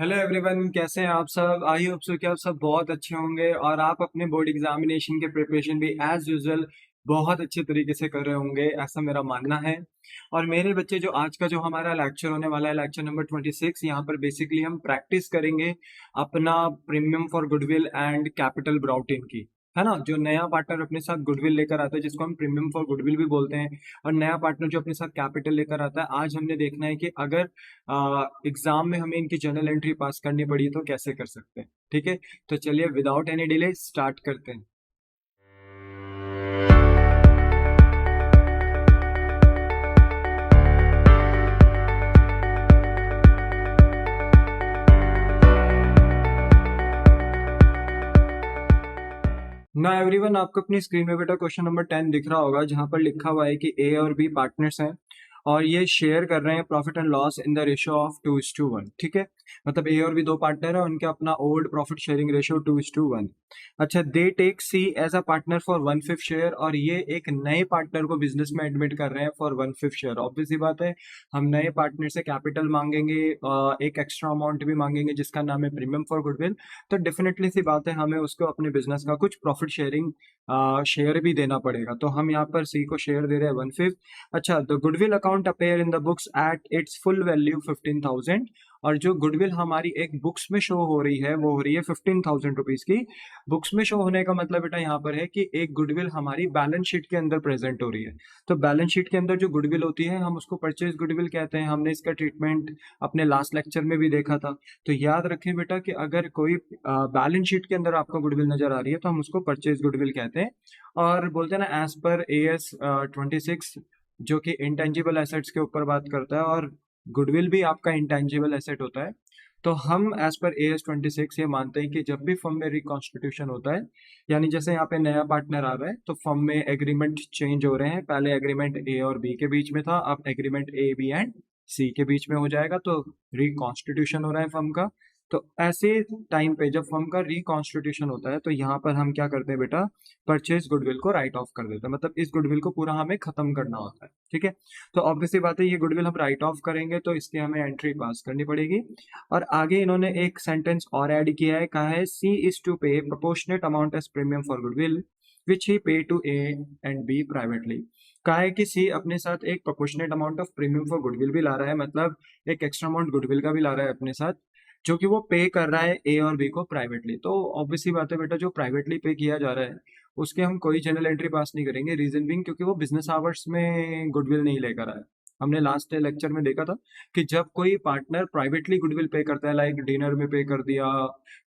Hello everyone, कैसे हैं आप सब। आई होप सो कि आप सब बहुत अच्छे होंगे और आप अपने बोर्ड एग्जामिनेशन के प्रिपरेशन भी एज यूजुअल बहुत अच्छे तरीके से कर रहे होंगे, ऐसा मेरा मानना है। और मेरे बच्चे, जो आज का जो हमारा लेक्चर होने वाला है, लेक्चर नंबर 26, यहाँ पर बेसिकली हम प्रैक्टिस करेंगे अपना premium for goodwill and capital brought in की। है ना, जो नया पार्टनर अपने साथ गुडविल लेकर आता है, जिसको हम प्रीमियम फॉर गुडविल भी बोलते हैं, और नया पार्टनर जो अपने साथ कैपिटल लेकर आता है, आज हमने देखना है कि अगर एग्जाम में हमें इनकी जर्नल एंट्री पास करनी पड़ी तो कैसे कर सकते हैं। ठीक है, तो चलिए विदाउट एनी डिले स्टार्ट करते हैं। ना एवरीवन, आपको अपनी स्क्रीन में बेटा क्वेश्चन नंबर 10 दिख रहा होगा, जहां पर लिखा हुआ है कि ए और बी पार्टनर्स हैं और ये शेयर कर रहे हैं profit and loss in the ratio of 2:1। ठीक है, मतलब ए और बी दो पार्टनर है, उनके अपना ओल्ड प्रॉफिट शेयरिंग रेशियो 2:1। अच्छा, they take C as a partner for 1/5 share, और ये एक नए पार्टनर को बिजनेस में एडमिट कर रहे हैं फॉर 1/5 शेयर। ऑब्वियस सी बात है, हम नए पार्टनर से कैपिटल मांगेंगे, एक एक्स्ट्रा अमाउंट भी मांगेंगे जिसका नाम है प्रीमियम फॉर गुडविल। तो डेफिनेटली सी बात है, हमें उसको अपने बिजनेस का कुछ प्रॉफिट शेयरिंग शेयर भी देना पड़ेगा। तो हम यहाँ पर सी को शेयर दे रहे हैं 1/5। अच्छा, the goodwill account appear in the books at its full value 15,000, और जो गुडविल हमारी एक बुक्स में शो हो रही है वो हो रही है 15,000 रुपीज की। बुक्स में शो होने का मतलब बेटा यहाँ पर है कि एक गुडविल हमारी बैलेंस शीट के अंदर प्रेजेंट हो रही है। तो बैलेंस शीट के अंदर जो गुडविल होती है, हम उसको परचेज गुडविल कहते हैं। हमने इसका ट्रीटमेंट अपने लास्ट लेक्चर में भी देखा था। तो याद रखें बेटा कि अगर कोई बैलेंस शीट के अंदर आपको गुडविल नजर आ रही है तो हम उसको परचेज गुडविल कहते हैं। और बोलते हैं ना, एज पर AS 26, जो कि इंटेंजिबल एसेट्स के ऊपर बात करता है, और गुडविल भी आपका इंटेंजिबल एसेट होता है। तो हम एज पर AS 26 ये मानते हैं कि जब भी फर्म में रिकॉन्स्टिट्यूशन होता है, यानी जैसे यहाँ पे नया पार्टनर आ रहा है, तो फर्म में एग्रीमेंट चेंज हो रहे हैं। पहले एग्रीमेंट A और B के बीच में था, अब agreement A, B and C के बीच में हो जाएगा। तो रिकॉन्स्टिट्यूशन हो रहा है फर्म का। तो ऐसे टाइम पे जब फर्म का रिकॉन्स्टिट्यूशन होता है, तो यहाँ पर हम क्या करते हैं बेटा, परचेज गुडविल को राइट ऑफ कर देते हैं। मतलब इस गुडविल को पूरा हमें खत्म करना होता है। ठीक है, तो ऑब्वियसली बात है, ये गुडविल हम राइट ऑफ करेंगे तो इसकी हमें एंट्री पास करनी पड़ेगी। और आगे इन्होंने एक सेंटेंस और ऐड किया है, कहा है C is to pay proportionate amount as premium for goodwill which he pay to A and B privately. कहा है कि सी अपने साथ एक proportionate amount of premium for goodwill भी ला रहा है, मतलब एक एक्स्ट्रा अमाउंट गुडविल का भी ला रहा है अपने साथ, जो कि वो पे कर रहा है ए और बी को प्राइवेटली। तो ऑब्वियसली बात है बेटा, जो प्राइवेटली पे किया जा रहा है उसके हम कोई जनरल एंट्री पास नहीं करेंगे। रीजन बिंग, क्योंकि वो बिजनेस आवर्स में गुडविल नहीं लेकर आया। हमने लास्ट लेक्चर में देखा था कि जब कोई पार्टनर प्राइवेटली गुडविल पे करता है, लाइक डिनर में पे कर दिया,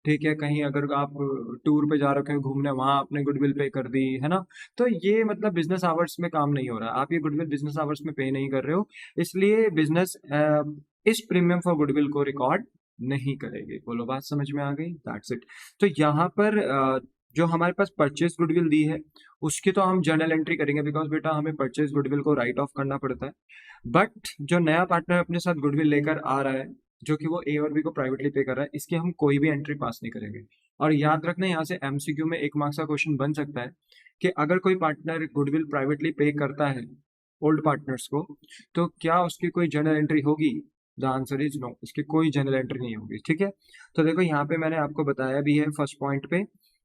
ठीक है, कहीं अगर आप टूर पे जा रखे हो घूमने, वहां आपने गुडविल पे कर दी, है ना। तो ये मतलब बिजनेस आवर्स में काम नहीं हो रहा है, आप ये गुडविल बिजनेस आवर्स में पे नहीं कर रहे हो, इसलिए बिजनेस इस प्रीमियम फॉर गुडविल को रिकॉर्ड नहीं करेगी। बोलो, बात समझ में आ गई? That's it. तो यहाँ पर जो हमारे पास परचेज गुडविल दी है उसकी तो हम जर्नल एंट्री करेंगे, बिकॉज बेटा हमें परचेज गुडविल को राइट ऑफ करना पड़ता है। बट जो नया पार्टनर अपने साथ गुडविल लेकर आ रहा है, जो कि वो ए और बी को प्राइवेटली पे कर रहा है, इसकी हम कोई भी एंट्री पास नहीं करेंगे। और याद रखना, यहाँ से MCQ में 1 मार्क्स का क्वेश्चन बन सकता है कि अगर कोई पार्टनर गुडविल प्राइवेटली पे करता है ओल्ड पार्टनर्स को, तो क्या उसकी कोई जर्नल एंट्री होगी? द आंसर इज नो, इसकी कोई जनरल एंट्री नहीं होगी। ठीक है, तो देखो यहाँ पे मैंने आपको बताया भी है फर्स्ट पॉइंट पे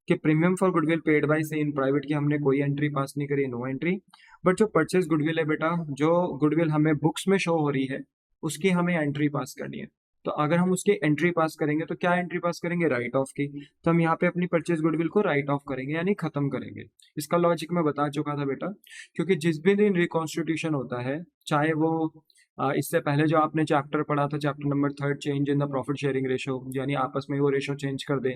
कि premium for goodwill paid by से इन प्राइवेट की हमने कोई एंट्री पास नहीं करी, नो एंट्री। बट जो परचेज गुडविल है बेटा, जो गुडविल हमें बुक्स में शो हो रही है, उसकी हमें एंट्री पास करनी है। तो अगर हम उसकी एंट्री पास करेंगे तो क्या एंट्री पास करेंगे? राइट ऑफ की। तो हम यहाँ पे अपनी परचेज गुडविल को राइट ऑफ करेंगे, यानी खत्म करेंगे। इसका लॉजिक मैं बता चुका था बेटा, क्योंकि जिस भी दिन रिकॉन्स्टिट्यूशन होता है, चाहे वो इससे पहले जो आपने चैप्टर पढ़ा था, chapter number 3, change in the profit sharing ratio, यानी आपस में वो रेशो चेंज कर दें,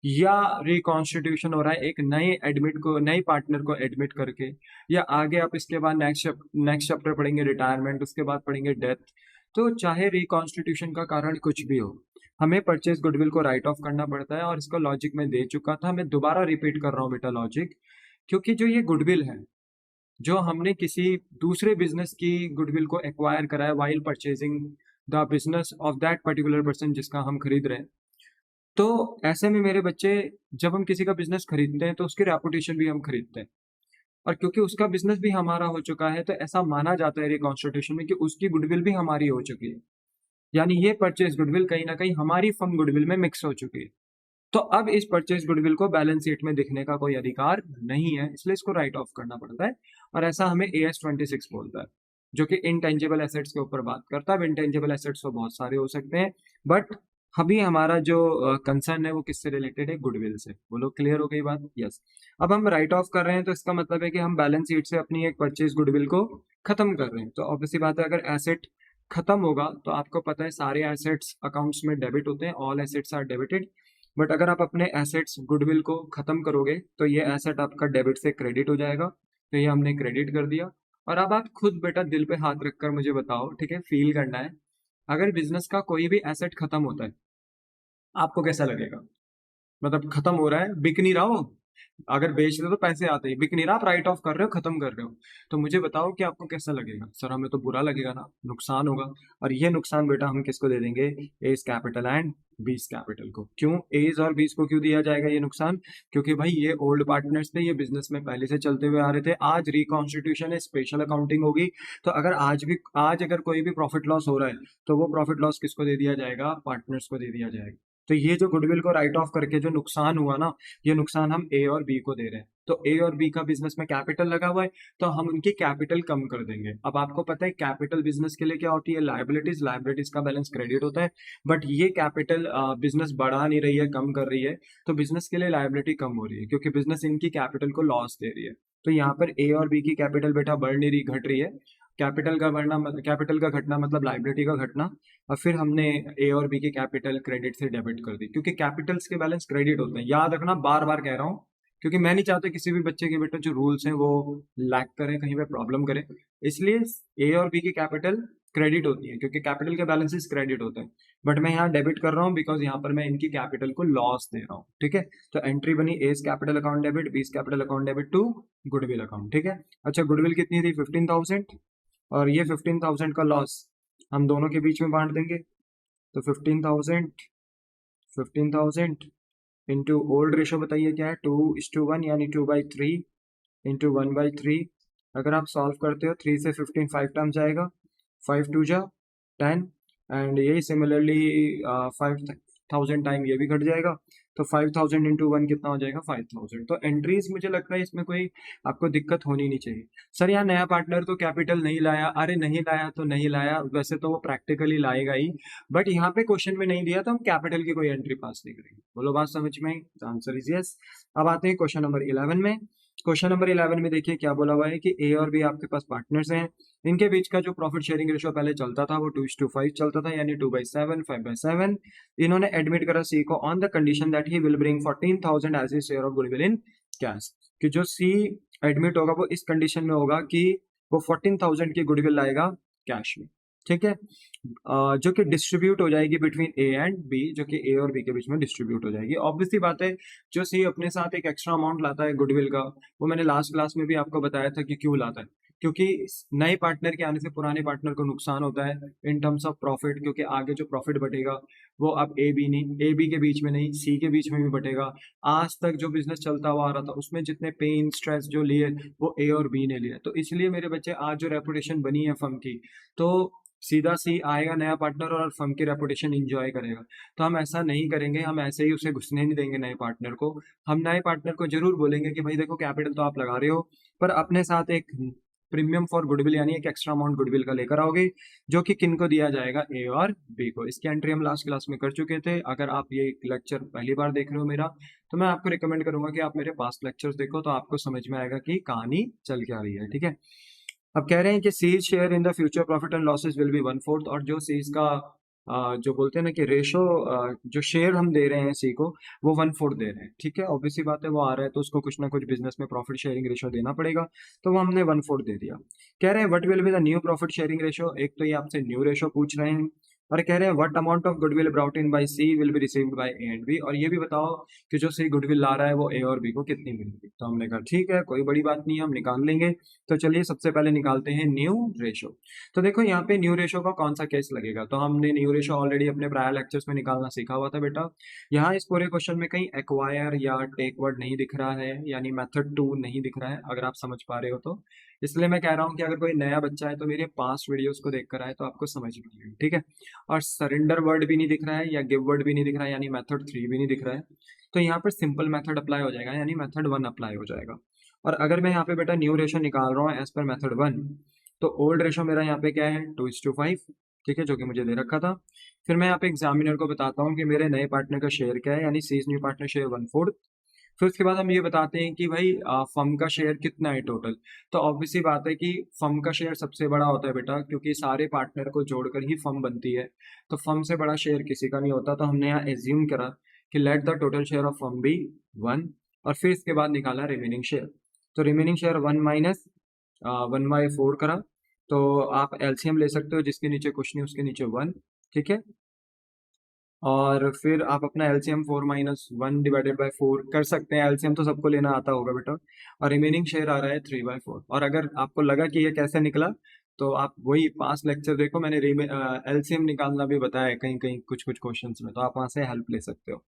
या रिकॉन्स्टिट्यूशन हो रहा है एक नए एडमिट को, नए पार्टनर को एडमिट करके, या आगे आप इसके बाद नेक्स्ट चैप्टर पढ़ेंगे रिटायरमेंट, उसके बाद पढ़ेंगे डेथ। तो चाहे रिकॉन्स्टिट्यूशन का कारण कुछ भी हो, हमें परचेज गुडविल को राइट ऑफ करना पड़ता है। और इसका लॉजिक मैं दे चुका था, मैं दोबारा रिपीट कर रहा हूँ बेटा लॉजिक, क्योंकि जो ये गुडविल है, जो हमने किसी दूसरे बिजनेस की गुडविल को एक्वायर करा है while purchasing the business of that particular person जिसका हम खरीद रहे हैं, तो ऐसे में मेरे बच्चे, जब हम किसी का बिजनेस खरीदते हैं तो उसकी रेपुटेशन भी हम खरीदते हैं। और क्योंकि उसका बिजनेस भी हमारा हो चुका है, तो ऐसा माना जाता है रिकॉन्स्टिट्यूशन में कि उसकी गुडविल भी हमारी हो चुकी है। यानी ये परचेज गुडविल कहीं ना कहीं हमारी फर्म गुडविल में मिक्स हो चुकी है। तो अब इस परचेज गुडविल को बैलेंस शीट में दिखने का कोई अधिकार नहीं है, इसलिए इसको राइट ऑफ करना पड़ता है। और ऐसा हमें AS 26 बोलता है, जो कि इंटेंजिबल एसेट्स के ऊपर बात करता है। अब इंटेंजिबल एसेट्स तो बहुत सारे हो सकते हैं, बट अभी हमारा जो कंसर्न है वो किससे रिलेटेड है? गुडविल से। बोलो क्लियर हो गई बात? यस। अब हम राइट ऑफ कर रहे हैं तो इसका मतलब है कि हम बैलेंस शीट से अपनी एक परचेज गुडविल को खत्म कर रहे हैं। तो ऑब्वियसली बात है, अगर एसेट खत्म होगा तो आपको पता है सारे एसेट्स अकाउंट्स में डेबिट होते हैं, all assets are debited. But अगर आप अपने एसेट्स गुडविल को खत्म करोगे तो ये एसेट आपका डेबिट से क्रेडिट हो जाएगा। तो ये हमने क्रेडिट कर दिया। और अब आप खुद बेटा दिल पे हाथ रखकर मुझे बताओ, ठीक है, फील करना है, अगर बिजनेस का कोई भी एसेट खत्म होता है आपको कैसा लगेगा? मतलब खत्म हो रहा है, बिक नहीं रहा हो, अगर बेच रहे हो तो पैसे आते हैं, बिक नहीं रहा, आप राइट ऑफ कर रहे हो, खत्म कर रहे हो, तो मुझे बताओ कि आपको कैसा लगेगा? सर हमें तो बुरा लगेगा ना, नुकसान होगा। और ये नुकसान बेटा हम किसको दे देंगे? A's capital and B's capital को। क्यों एज और बीस को क्यों दिया जाएगा ये नुकसान? क्योंकि भाई ये ओल्ड पार्टनर्स थे, ये बिजनेस में पहले से चलते हुए आ रहे थे, आज रिकॉन्स्टिट्यूशन है, स्पेशल अकाउंटिंग होगी, तो अगर आज अगर कोई भी प्रॉफिट लॉस हो रहा है तो वो प्रॉफिट लॉस किसको दे दिया जाएगा? पार्टनर्स को दे दिया जाएगा। तो ये जो गुडविल को राइट ऑफ करके जो नुकसान हुआ ना, ये नुकसान हम ए और बी को दे रहे हैं। तो ए और बी का बिजनेस में कैपिटल लगा हुआ है, तो हम उनकी कैपिटल कम कर देंगे। अब आपको पता है कैपिटल बिजनेस के लिए क्या होती है? लायबिलिटीज, लायबिलिटीज का बैलेंस क्रेडिट होता है। बट ये कैपिटल बिजनेस बढ़ा नहीं रही है, कम कर रही है, तो बिजनेस के लिए लायबिलिटी कम हो रही है, क्योंकि बिजनेस इनकी कैपिटल को लॉस दे रही है। तो यहाँ पर ए और बी की कैपिटल बेटा बढ़ नहीं रही, घट रही है। कैपिटल का घटना मतलब लाइबिलिटी का घटना। और फिर हमने ए और बी की कैपिटल क्रेडिट से डेबिट कर दी, क्योंकि कैपिटल्स के बैलेंस क्रेडिट होते हैं, याद रखना, बार बार कह रहा हूँ, क्योंकि मैं नहीं चाहता किसी भी बच्चे के बेटा जो रूल्स हैं वो लैक करें, कहीं पे प्रॉब्लम करें। इसलिए ए और बी की कैपिटल क्रेडिट होती है, क्योंकि कैपिटल के बैलेंसेस क्रेडिट होते हैं। बट मैं यहाँ डेबिट कर रहा हूँ बिकॉज यहाँ पर मैं इनकी कैपिटल को लॉस दे रहा हूँ, ठीक है। तो एंट्री बनी A's capital account debit, B's capital account debit to goodwill account, ठीक है। अच्छा गुडविल कितनी थी? 15,000। और ये 15,000 का लॉस हम दोनों के बीच में बांट देंगे। तो 15,000 इंटू ओल्ड रेशो बताइए क्या है? 2:1, यानी 2/3 इंटू 1/3। अगर आप सॉल्व करते हो 3 से 15 5 टाइम्स जाएगा, 5 2 जा 10। एंड यही सिमिलरली 5,000 टाइम ये भी घट जाएगा। तो 5,000 इंटू वन कितना हो जाएगा? 5,000। तो एंट्रीज मुझे लगता है इसमें कोई आपको दिक्कत होनी नहीं चाहिए। सर यहाँ नया पार्टनर तो कैपिटल नहीं लाया, अरे नहीं लाया तो नहीं लाया, वैसे तो वो प्रैक्टिकली लाएगा ही, बट यहाँ पे क्वेश्चन में नहीं दिया तो हम कैपिटल की कोई एंट्री पास नहीं करेंगे। बोलो बात समझ में? Answer is yes. अब आते हैं क्वेश्चन नंबर 11 में। क्वेश्चन नंबर 11 में देखिए क्या बोला हुआ है कि ए और बी आपके पास पार्टनर्स हैं, इनके बीच का जो प्रॉफिट शेयरिंग रेशियो पहले चलता था वो 2:5 चलता था, यानी 2/7, 5/7। इन्होंने एडमिट करा सी को on the condition that he will bring 14,000 as a share of goodwill in cash. कि जो सी एडमिट होगा वो इस कंडीशन में होगा कि वो 14,000 की गुडविल लाएगा कैश में, ठीक है। जो कि डिस्ट्रीब्यूट हो जाएगी बिटवीन ए एंड बी, जो कि ए और बी के बीच में डिस्ट्रीब्यूट हो जाएगी। ऑब्वियसली बात है, जो सी अपने साथ एक एक्स्ट्रा अमाउंट लाता है गुडविल का, वो मैंने लास्ट क्लास में भी आपको बताया था कि क्यों लाता है। क्योंकि नए पार्टनर के आने से पुराने पार्टनर को नुकसान होता है इन टर्म्स ऑफ प्रॉफिट, क्योंकि आगे जो प्रॉफिट बटेगा वो अब ए बी के बीच में नहीं, सी के बीच में भी बटेगा। आज तक जो बिजनेस चलता हुआ आ रहा था उसमें जितने पेन स्ट्रेस जो लिए वो ए और बी ने लिए, तो इसलिए मेरे बच्चे आज जो रेपुटेशन बनी है फर्म की, तो सीधा सी आएगा नया पार्टनर और फर्म की रेपुटेशन इंजॉय करेगा। तो हम ऐसा नहीं करेंगे, हम ऐसे ही उसे घुसने नहीं देंगे नए पार्टनर को। हम नए पार्टनर को जरूर बोलेंगे कि भाई देखो कैपिटल तो आप लगा रहे हो, पर अपने साथ एक प्रीमियम फॉर गुडविल, यानी एक एक्स्ट्रा अमाउंट गुडविल का लेकर आओगे, जो कि किनको दिया जाएगा? ए और बी को। इसकी एंट्री हम लास्ट क्लास में कर चुके थे। अगर आप ये लेक्चर पहली बार देख रहे हो मेरा, तो मैं आपको रिकमेंड करूंगा कि आप मेरे पास्ट लेक्चर्स देखो, तो आपको समझ में आएगा कि कहानी चल क्या रही है, ठीक है। अब कह रहे हैं कि C's share in the future profit and losses will be 1/4, और जो सीज का जो बोलते हैं ना कि रेशो, जो शेयर हम दे रहे हैं सी को, वो 1/4 दे रहे हैं, ठीक है। ऑब्वियसली बात है, वो आ रहा है तो उसको कुछ ना कुछ बिजनेस में प्रॉफिट शेयरिंग रेशो देना पड़ेगा, तो वो हमने 1/4 दे दिया। कह रहे हैं what will be the new profit sharing ratio, एक तो ये आपसे न्यू रेशो पूछ रहे हैं, और कह रहे हैं what amount of goodwill brought in by C will be received by A and B, और ये भी बताओ कि जो सी गुडविल ला रहा है वो ए और बी को कितनी मिलेगी। तो हमने कहा ठीक है, कोई बड़ी बात नहीं है, हम निकाल लेंगे। तो चलिए सबसे पहले निकालते हैं न्यू रेशो। तो देखो यहाँ पे न्यू रेशो का कौन सा केस लगेगा, तो हमने न्यू रेशो ऑलरेडी अपने प्रायर लेक्चर्स में निकालना सीखा हुआ था बेटा। यहाँ इस पूरे क्वेश्चन में कहीं एक्वायर या टेक वर्ड नहीं दिख रहा है, यानी मेथड 2 नहीं दिख रहा है, अगर आप समझ पा रहे हो तो। इसलिए मैं कह रहा हूँ कि अगर कोई नया बच्चा है तो मेरे पास्ट वीडियोस को देख कर आए तो आपको समझ में आएगा, ठीक है। और सरेंडर वर्ड भी नहीं दिख रहा है या गिव वर्ड भी नहीं दिख रहा है, यानी मेथड 3 भी नहीं दिख रहा है, तो यहाँ पर सिंपल मेथड अप्लाई हो जाएगा, यानी मेथड 1 अप्लाई हो जाएगा। और अगर मैं यहाँ पे बेटा न्यू रेशो निकाल रहा हूँ एज पर मेथड 1, तो ओल्ड रेशो मेरा यहाँ पे क्या है 2:5, ठीक है, जो कि मुझे दे रखा था। फिर मैं यहाँ पे एग्जामिनर को बताता हूँ कि मेरे नए पार्टनर का शेयर क्या है, यानी सीज न्यू पार्टनर शेयर 1/4। फिर उसके बाद हम ये बताते हैं कि भाई फर्म का शेयर कितना है टोटल। तो ऑब्वियसली बात है कि फर्म का शेयर सबसे बड़ा होता है बेटा, क्योंकि सारे पार्टनर को जोड़कर ही फर्म बनती है। तो फर्म से बड़ा शेयर किसी का नहीं होता, तो हमने यहाँ एज्यूम करा कि let the total share of firm be 1, और फिर इसके बाद निकाला रिमेनिंग शेयर। तो रिमेनिंग शेयर 1 माइनस 1/4 करा। तो आप एलसीएम ले सकते हो, जिसके नीचे कुछ नहीं उसके नीचे 1, ठीक है। और फिर आप अपना एलसीएम 4 - 1/4 कर सकते हैं, एलसीएम तो सबको लेना आता होगा बेटा। और रिमेनिंग शेयर आ रहा है 3/4। और अगर आपको लगा कि ये कैसे निकला, तो आप वही पास लेक्चर देखो, मैंने एलसीएम निकालना भी बताया है कहीं कहीं कुछ कुछ क्वेश्चंस में, तो आप वहां से हेल्प ले सकते हो।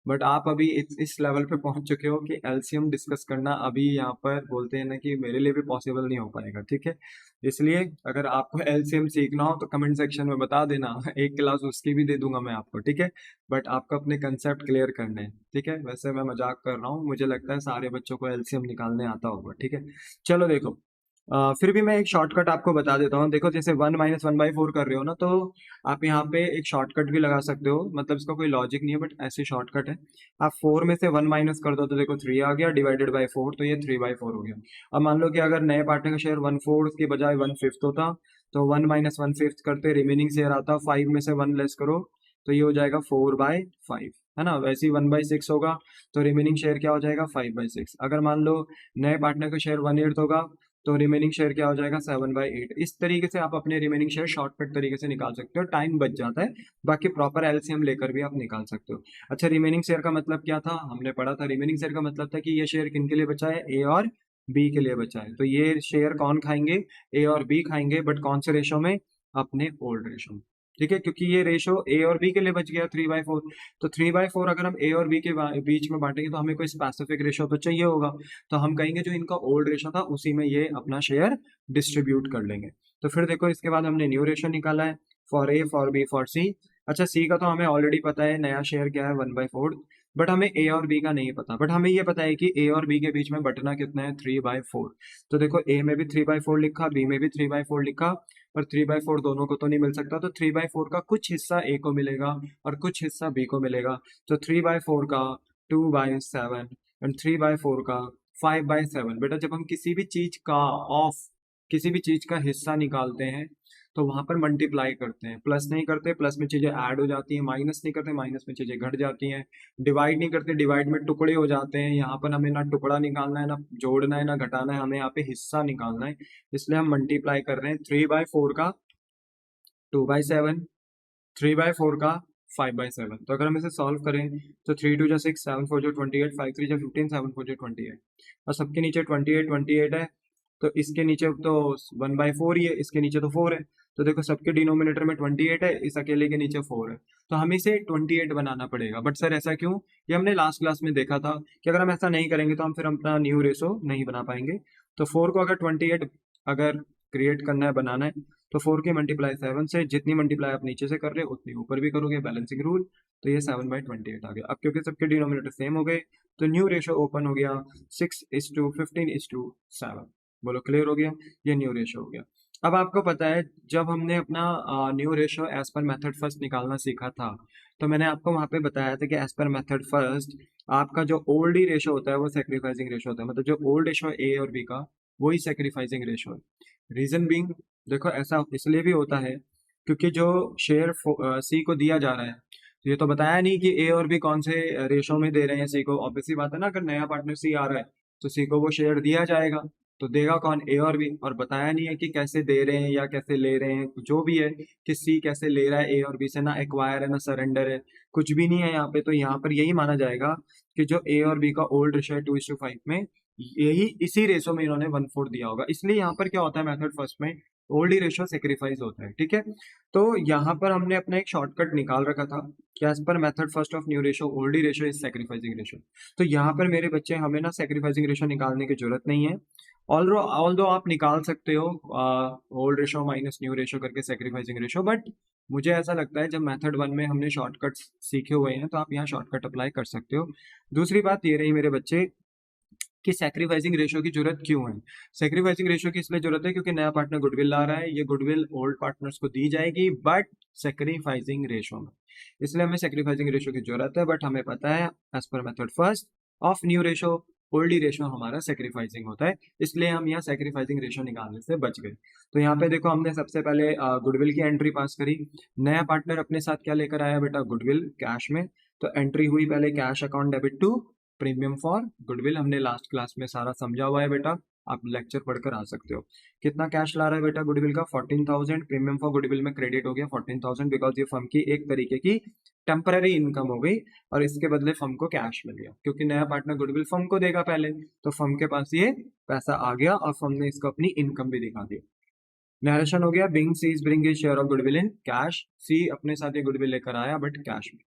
बट आप अभी इस लेवल पे पहुंच चुके हो कि एलसीएम डिस्कस करना अभी यहाँ पर बोलते हैं ना कि मेरे लिए भी पॉसिबल नहीं हो पाएगा, ठीक है। इसलिए अगर आपको एलसीएम सीखना हो तो कमेंट सेक्शन में बता देना, एक क्लास उसकी भी दे दूंगा मैं आपको, ठीक है। बट आपको अपने कंसेप्ट क्लियर करने हैं, ठीक है। वैसे मैं मजाक कर रहा हूँ, मुझे लगता है सारे बच्चों को एलसीएम निकालने आता होगा, ठीक है। चलो देखो, फिर भी मैं एक शॉर्टकट आपको बता देता हूँ। देखो जैसे 1 - 1/4 कर रहे हो ना, तो आप यहाँ पे एक शॉर्टकट भी लगा सकते हो, मतलब इसका कोई लॉजिक नहीं है बट ऐसे शॉर्टकट है। आप 4 में से 1 माइनस कर दो तो देखो 3 आ गया, डिवाइडेड बाय 4, तो ये 3/4 हो गया। अब मान लो कि अगर नए पार्टनर का शेयर 1/4 के बजाय 1/5 होता, तो 1 - 1/5 करते, रिमेनिंग शेयर आता 5 में से 1 लेस करो, तो ये हो जाएगा 4/5, है ना। वैसे ही 1/6 होगा, तो रिमेनिंग शेयर क्या हो जाएगा 5/6। अगर मान लो नए पार्टनर का शेयर 1/8 होगा, तो रिमेनिंग शेयर क्या हो जाएगा 7/8। इस तरीके से आप अपने रिमेनिंग शेयर शॉर्टकट तरीके से निकाल सकते हो, टाइम बच जाता है। बाकी प्रॉपर एलसीएम लेकर भी आप निकाल सकते हो। अच्छा, रिमेनिंग शेयर का मतलब क्या था, हमने पढ़ा था। रिमेनिंग शेयर का मतलब था कि ये शेयर किन के लिए बचा है, ए और बी के लिए बचा है। तो ये शेयर कौन खाएंगे, ए और बी खाएंगे, बट कौन से रेशो में, अपने ओल्ड रेशो में, ठीक है। क्योंकि ये रेशो ए और बी के लिए बच गया 3/4, तो 3/4 अगर हम ए और बी के बीच में बांटेंगे तो हमें कोई स्पेसिफिक रेशो तो चाहिए होगा। तो हम कहेंगे जो इनका ओल्ड रेशो था उसी में ये अपना शेयर डिस्ट्रीब्यूट कर लेंगे। तो फिर देखो इसके बाद हमने न्यू रेशो निकाला है, for A, for B, for C. अच्छा, सी का तो हमें ऑलरेडी पता है, नया शेयर क्या है 1/4, बट हमें ए और बी का नहीं पता। बट हमें ये पता है कि ए और बी के बीच में बटना कितना है 3/4। तो देखो ए में भी 3/4 लिखा, बी में भी 3/4 लिखा, पर 3/4 दोनों को तो नहीं मिल सकता, तो 3/4 का कुछ हिस्सा ए को मिलेगा और कुछ हिस्सा बी को मिलेगा। तो 3/4 का 2/7 एंड 3/4 का 5/7। बेटा जब हम किसी भी चीज का ऑफ, किसी भी चीज का हिस्सा निकालते हैं, तो वहां पर मल्टीप्लाई करते हैं, प्लस नहीं करते, प्लस में चीजें ऐड हो जाती हैं, माइनस नहीं करते, माइनस में चीजें घट जाती हैं, डिवाइड नहीं करते, डिवाइड में टुकड़े हो जाते हैं। यहाँ पर हमें ना टुकड़ा निकालना है, ना जोड़ना है, ना घटाना है, हमें यहाँ पे हिस्सा निकालना है। इसलिए हम मल्टीप्लाई कर रहे हैं 3/4 का 2/7, 3/4 का 5/7। तो अगर हम इसे सॉल्व करें तो 3 × 2 = 6, 7 × 4 = 28, 5 × 3 = 15, 7 × 4 = 28, और सबके नीचे 28 28 है। तो इसके नीचे तो 1/4 ही है, इसके नीचे तो 4 है। तो देखो सबके डिनोमिनेटर में 28 है, इस अकेले के नीचे 4 है, तो हमें इसे 28 बनाना पड़ेगा। बट सर ऐसा क्यों, ये हमने लास्ट क्लास में देखा था कि अगर हम ऐसा नहीं करेंगे तो हम फिर अपना न्यू रेशो नहीं बना पाएंगे। तो 4 को अगर 28 अगर क्रिएट करना है, बनाना है, तो 4 की मल्टीप्लाई 7 से, जितनी मल्टीप्लाई आप नीचे से कर रहे हो उतनी ऊपर भी करोगे, बैलेंसिंग रूल। तो ये 7/28 आ गया। अब क्योंकि सबके डिनोमिनेटर सेम हो गए, तो न्यू रेशो ओपन हो गया 6:15:7। बोलो क्लियर हो गया, ये न्यू रेशो हो गया। अब आपको पता है जब हमने अपना new ratio as per method first निकालना सीखा था, तो मैंने आपको वहां पे बताया था कि एज पर मेथड फर्स्ट आपका जो ओल्ड ही रेशो होता है वो सेक्रीफाइसिंग रेशो होता है, मतलब जो ओल्ड रेशो है ए और बी का, वही सेक्रीफाइसिंग रेशो है। रीजन बीइंग, देखो ऐसा इसलिए भी होता है क्योंकि जो शेयर सी को दिया जा रहा है, तो ये तो बताया नहीं कि ए और बी कौन से रेशो में दे रहे हैं सी को। ऑब्वियसली बात है ना, अगर नया पार्टनर सी आ रहा है तो सी को वो शेयर दिया जाएगा, तो देगा कौन, ए और बी। और बताया नहीं है कि कैसे दे रहे हैं या कैसे ले रहे हैं, जो भी है कि सी कैसे ले रहा है ए और बी से, ना एक्वायर है ना सरेंडर है, कुछ भी नहीं है यहाँ पे। तो यहाँ पर यही माना जाएगा कि जो ए और बी का ओल्ड रेशो है 2:5 में, यही इसी रेशो में इन्होंने 1/4 दिया होगा। इसलिए यहाँ पर क्या होता है मेथड फर्स्ट में, ओल्ड रेशो सेक्रीफाइस होता है, ठीक है। तो यहाँ पर हमने अपना एक शॉर्टकट निकाल रखा था कि as per method first of new ratio old ratio is sacrificing ratio. तो यहाँ पर मेरे बच्चे हमें ना सेक्रीफाइसिंग रेशो निकालने की जरूरत नहीं है, ऑल दो आप निकाल सकते हो old ratio minus new ratio करके सेक्रीफाइसिंग रेशो, बट मुझे ऐसा लगता है जब मेथड 1 में हमने शॉर्टकट्स सीखे हुए हैं तो आप यहाँ शॉर्टकट अप्लाई कर सकते हो। दूसरी बात ये रही मेरे बच्चे कि सैक्रिफाइसिंग रेशो की जरूरत क्यों है। सैक्रिफाइसिंग रेशो की इसलिए जरूरत है क्योंकि नया पार्टनर गुडविल ला रहा है, ये गुडविल ओल्ड पार्टनर्स को दी जाएगी बट सैक्रिफाइसिंग रेशो में, इसलिए हमें सैक्रिफाइसिंग रेशो की जरूरत है। बट हमें पता है as per method first of new ratio old ratio हमारा सैक्रिफाइसिंग होता है, इसलिए हम यहाँ सैक्रिफाइसिंग रेशो निकालने से बच गए। तो यहाँ पे देखो हमने सबसे पहले गुडविल की एंट्री पास करी। नया पार्टनर अपने साथ क्या लेकर आया बेटा, गुडविल कैश में। तो एंट्री हुई पहले cash account debit to premium for goodwill, हमने लास्ट क्लास में सारा समझा हुआ है बेटा, आप लेक्चर पढ़कर आ सकते हो। कितना कैश ला रहा है बेटा गुडविल का, 14,000। प्रीमियम फॉर गुडविल में क्रेडिट हो गया 14,000 बिकॉज ये फर्म की एक तरीके की टेम्पररी इनकम हो गई और इसके बदले फर्म को कैश मिल गया, क्योंकि नया पार्टनर गुडविल फर्म को देगा पहले, तो फर्म के पास ये पैसा आ गया और फर्म ने इसको अपनी इनकम भी दिखा दी। नरेशन हो गया, being C is bring share of goodwill in cash, C अपने साथ ये गुडविल लेकर आया बट कैश में।